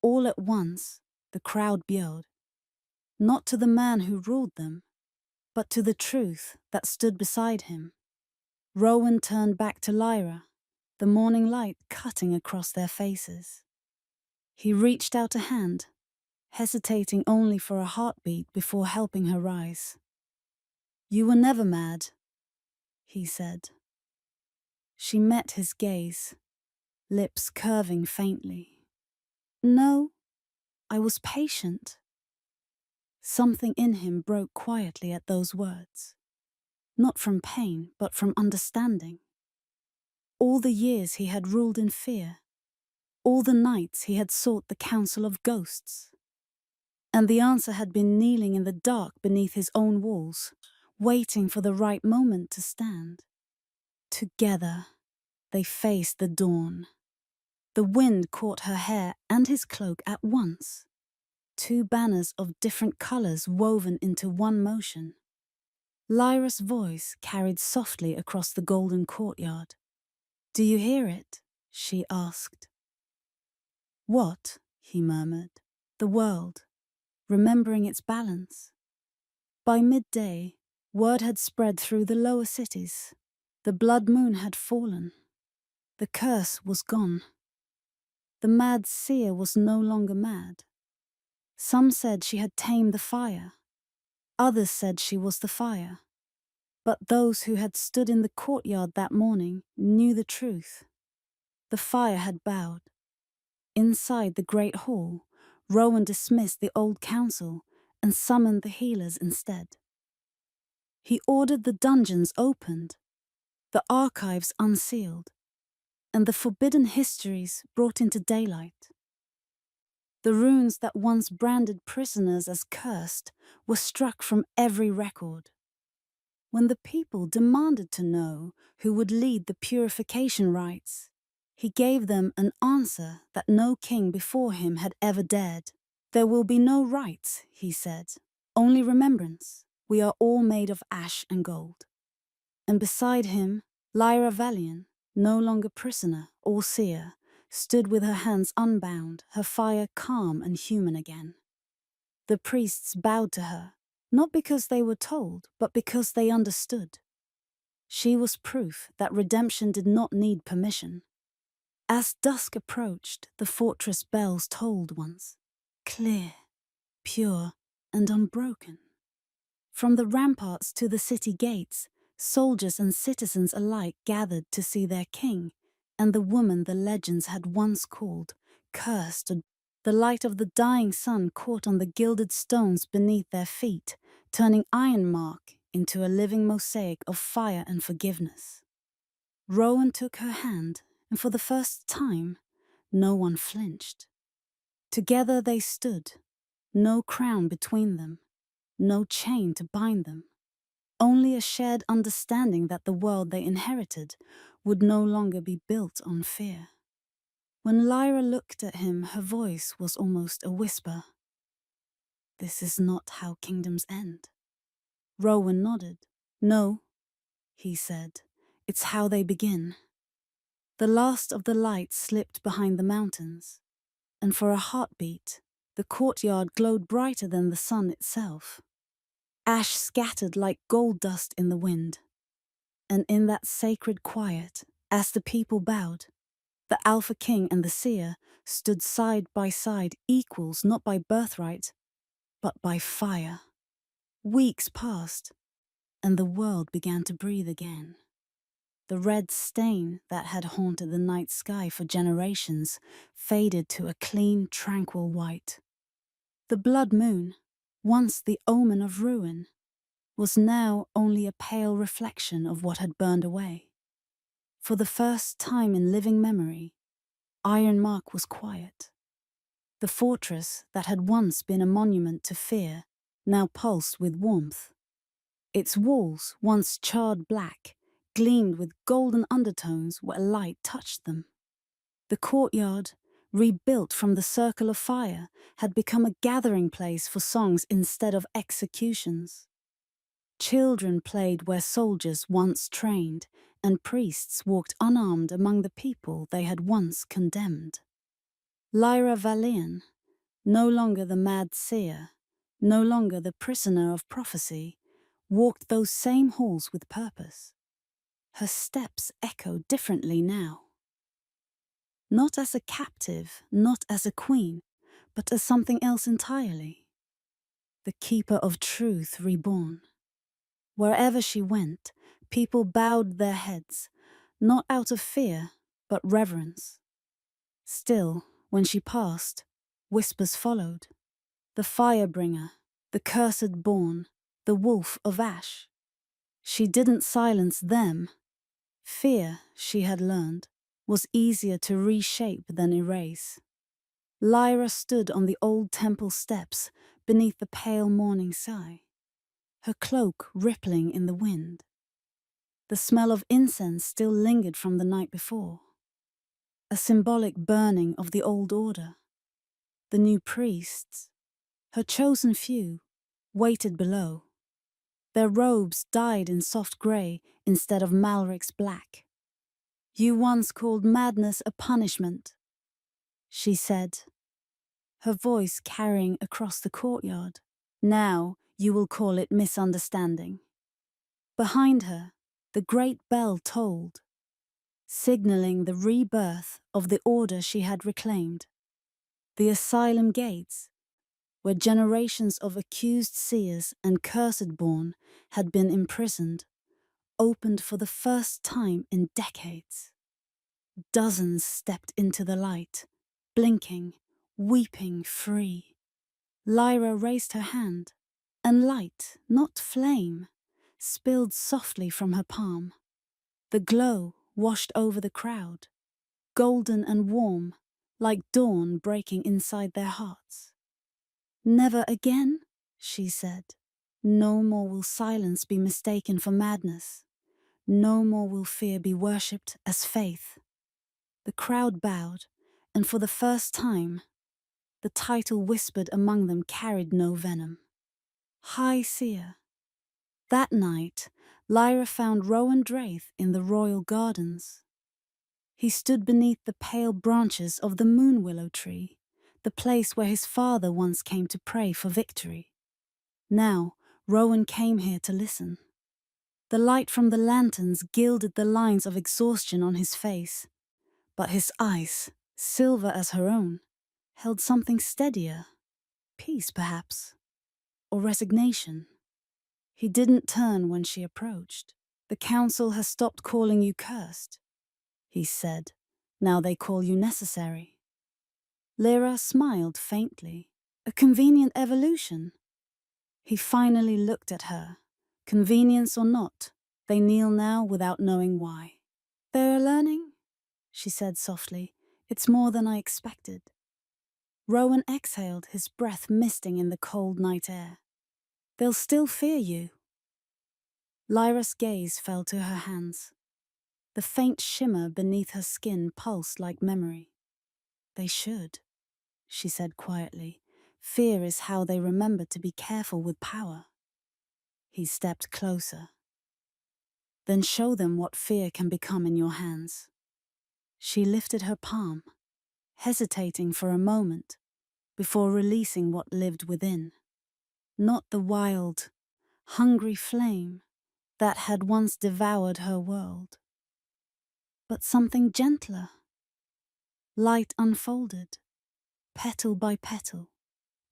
S1: All at once, the crowd bowed, not to the man who ruled them, but to the truth that stood beside him. Rowan turned back to Lyra, the morning light cutting across their faces. He reached out a hand, hesitating only for a heartbeat before helping her rise. You were never mad, he said. She met his gaze, lips curving faintly. No, I was patient. Something in him broke quietly at those words. Not from pain, but from understanding. All the years he had ruled in fear, all the nights he had sought the counsel of ghosts. And the answer had been kneeling in the dark beneath his own walls, waiting for the right moment to stand. Together, they faced the dawn. The wind caught her hair and his cloak at once. Two banners of different colors woven into one motion. Lyra's voice carried softly across the golden courtyard. Do you hear it? She asked. What? He murmured. The world, remembering its balance. By midday, word had spread through the lower cities. The blood moon had fallen. The curse was gone. The mad seer was no longer mad. Some said she had tamed the fire. Others said she was the fire. But those who had stood in the courtyard that morning knew the truth. The fire had bowed. Inside the great hall, Rowan dismissed the old council and summoned the healers instead. He ordered the dungeons opened, the archives unsealed, and the forbidden histories brought into daylight. The runes that once branded prisoners as cursed were struck from every record. When the people demanded to know who would lead the purification rites, he gave them an answer that no king before him had ever dared. There will be no rites, he said, only remembrance. We are all made of ash and gold. And beside him, Lyra Valian, no longer prisoner or seer, stood with her hands unbound, her fire calm and human again. The priests bowed to her, not because they were told, but because they understood. She was proof that redemption did not need permission. As dusk approached, the fortress bells tolled once, clear, pure, and unbroken. From the ramparts to the city gates, soldiers and citizens alike gathered to see their king and the woman the legends had once called cursed. The light of the dying sun caught on the gilded stones beneath their feet, turning ironmark into a living mosaic of fire and forgiveness. Rowan took her hand, and for the first time, no one flinched. Together they stood, no crown between them, no chain to bind them, only a shared understanding that the world they inherited would no longer be built on fear. When Lyra looked at him, her voice was almost a whisper. This is not how kingdoms end. Rowan nodded. No, he said, it's how they begin. The last of the light slipped behind the mountains, and for a heartbeat, the courtyard glowed brighter than the sun itself. Ash scattered like gold dust in the wind. And in that sacred quiet, as the people bowed, the Alpha King and the Seer stood side by side, equals not by birthright, but by fire. Weeks passed, and the world began to breathe again. The red stain that had haunted the night sky for generations faded to a clean, tranquil white. The blood moon, once the omen of ruin, was now only a pale reflection of what had burned away. For the first time in living memory, Ironmark was quiet. The fortress that had once been a monument to fear now pulsed with warmth. Its walls, once charred black, gleamed with golden undertones where light touched them. The courtyard, rebuilt from the circle of fire, had become a gathering place for songs instead of executions. Children played where soldiers once trained, and priests walked unarmed among the people they had once condemned. Lyra Valian, no longer the mad seer, no longer the prisoner of prophecy, walked those same halls with purpose. Her steps echoed differently now. Not as a captive, not as a queen, but as something else entirely. The keeper of truth reborn. Wherever she went, people bowed their heads, not out of fear, but reverence. Still, when she passed, whispers followed. The firebringer, the cursed born, the wolf of ash. She didn't silence them. Fear, she had learned, was easier to reshape than erase. Lyra stood on the old temple steps beneath the pale morning sky, her cloak rippling in the wind. The smell of incense still lingered from the night before. A symbolic burning of the old order. The new priests, her chosen few, waited below. Their robes dyed in soft grey instead of Malric's black. "You once called madness a punishment," she said, her voice carrying across the courtyard. "Now you will call it misunderstanding." Behind her, the great bell tolled, signaling the rebirth of the order she had reclaimed. The asylum gates, where generations of accused seers and cursed-born had been imprisoned, opened for the first time in decades. Dozens stepped into the light, blinking, weeping free. Lyra raised her hand, and light, not flame, spilled softly from her palm. The glow washed over the crowd, golden and warm, like dawn breaking inside their hearts. "Never again," she said. "No more will silence be mistaken for madness. No more will fear be worshipped as faith." The crowd bowed, and for the first time, the title whispered among them carried no venom. High Seer. That night, Lyra found Rowan Draith in the royal gardens. He stood beneath the pale branches of the moon willow tree, the place where his father once came to pray for victory. Now, Rowan came here to listen. The light from the lanterns gilded the lines of exhaustion on his face, but his eyes, silver as her own, held something steadier. Peace, perhaps, or resignation. He didn't turn when she approached. "The council has stopped calling you cursed," he said. "Now they call you necessary." Lyra smiled faintly. A convenient evolution. He finally looked at her. Convenience or not, they kneel now without knowing why. "They're learning," she said softly. "It's more than I expected." Rowan exhaled, his breath misting in the cold night air. "They'll still fear you." Lyra's gaze fell to her hands. The faint shimmer beneath her skin pulsed like memory. "They should," she said quietly. "Fear is how they remember to be careful with power." He stepped closer. "Then show them what fear can become in your hands." She lifted her palm, hesitating for a moment, before releasing what lived within. Not the wild, hungry flame that had once devoured her world, but something gentler. Light unfolded, petal by petal,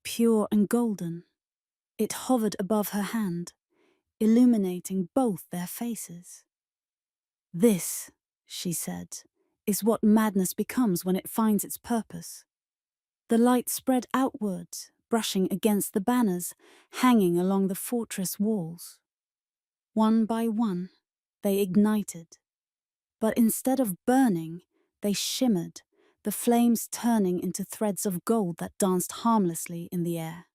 S1: pure and golden. It hovered above her hand, illuminating both their faces. "This," she said, "is what madness becomes when it finds its purpose." The light spread outward, brushing against the banners hanging along the fortress walls. One by one, they ignited. But instead of burning, they shimmered, the flames turning into threads of gold that danced harmlessly in the air.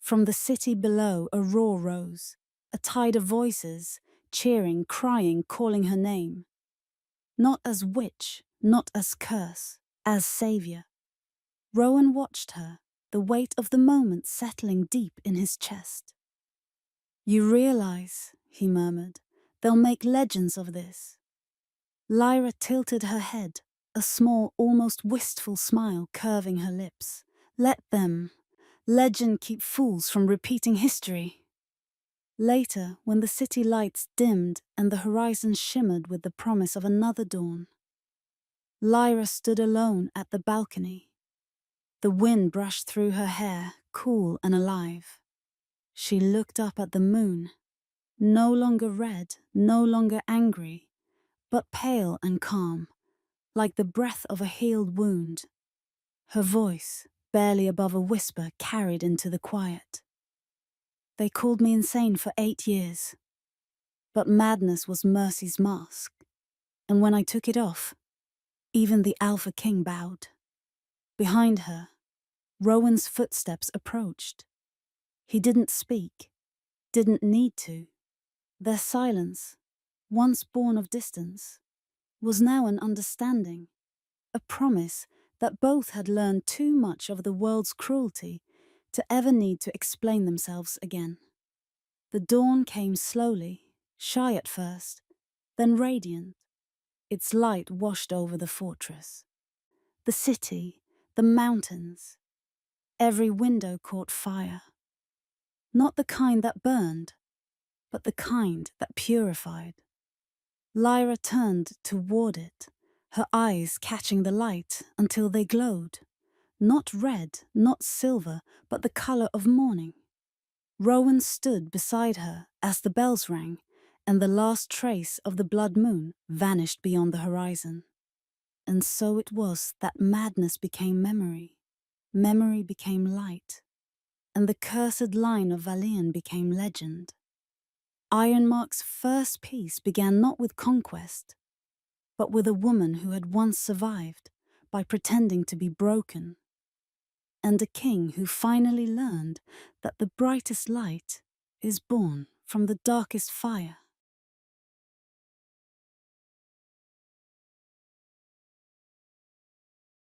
S1: From the city below, a roar rose, a tide of voices, cheering, crying, calling her name. Not as witch, not as curse, as savior. Rowan watched her, the weight of the moment settling deep in his chest. "You realize," he murmured, "they'll make legends of this." Lyra tilted her head, a small, almost wistful smile curving her lips. "Let them. Legend keep fools from repeating history." Later, when the city lights dimmed and the horizon shimmered with the promise of another dawn, Lyra stood alone at the balcony. The wind brushed through her hair, cool and alive. She looked up at the moon, no longer red, no longer angry, but pale and calm, like the breath of a healed wound. Her voice, barely above a whisper, carried into the quiet. "They called me insane for 8 years. But madness was mercy's mask, and when I took it off, even the Alpha King bowed." Behind her, Rowan's footsteps approached. He didn't speak, didn't need to. Their silence, once born of distance, was now an understanding, a promise that both had learned too much of the world's cruelty to ever need to explain themselves again. The dawn came slowly, shy at first, then radiant. Its light washed over the fortress, the city, the mountains. Every window caught fire. Not the kind that burned, but the kind that purified. Lyra turned toward it, her eyes catching the light until they glowed. Not red, not silver, but the color of morning. Rowan stood beside her as the bells rang, and the last trace of the blood moon vanished beyond the horizon. And so it was that madness became memory, memory became light, and the cursed line of Valian became legend. Ironmark's first peace began not with conquest, but with a woman who had once survived by pretending to be broken, and a king who finally learned that the brightest light is born from the darkest fire.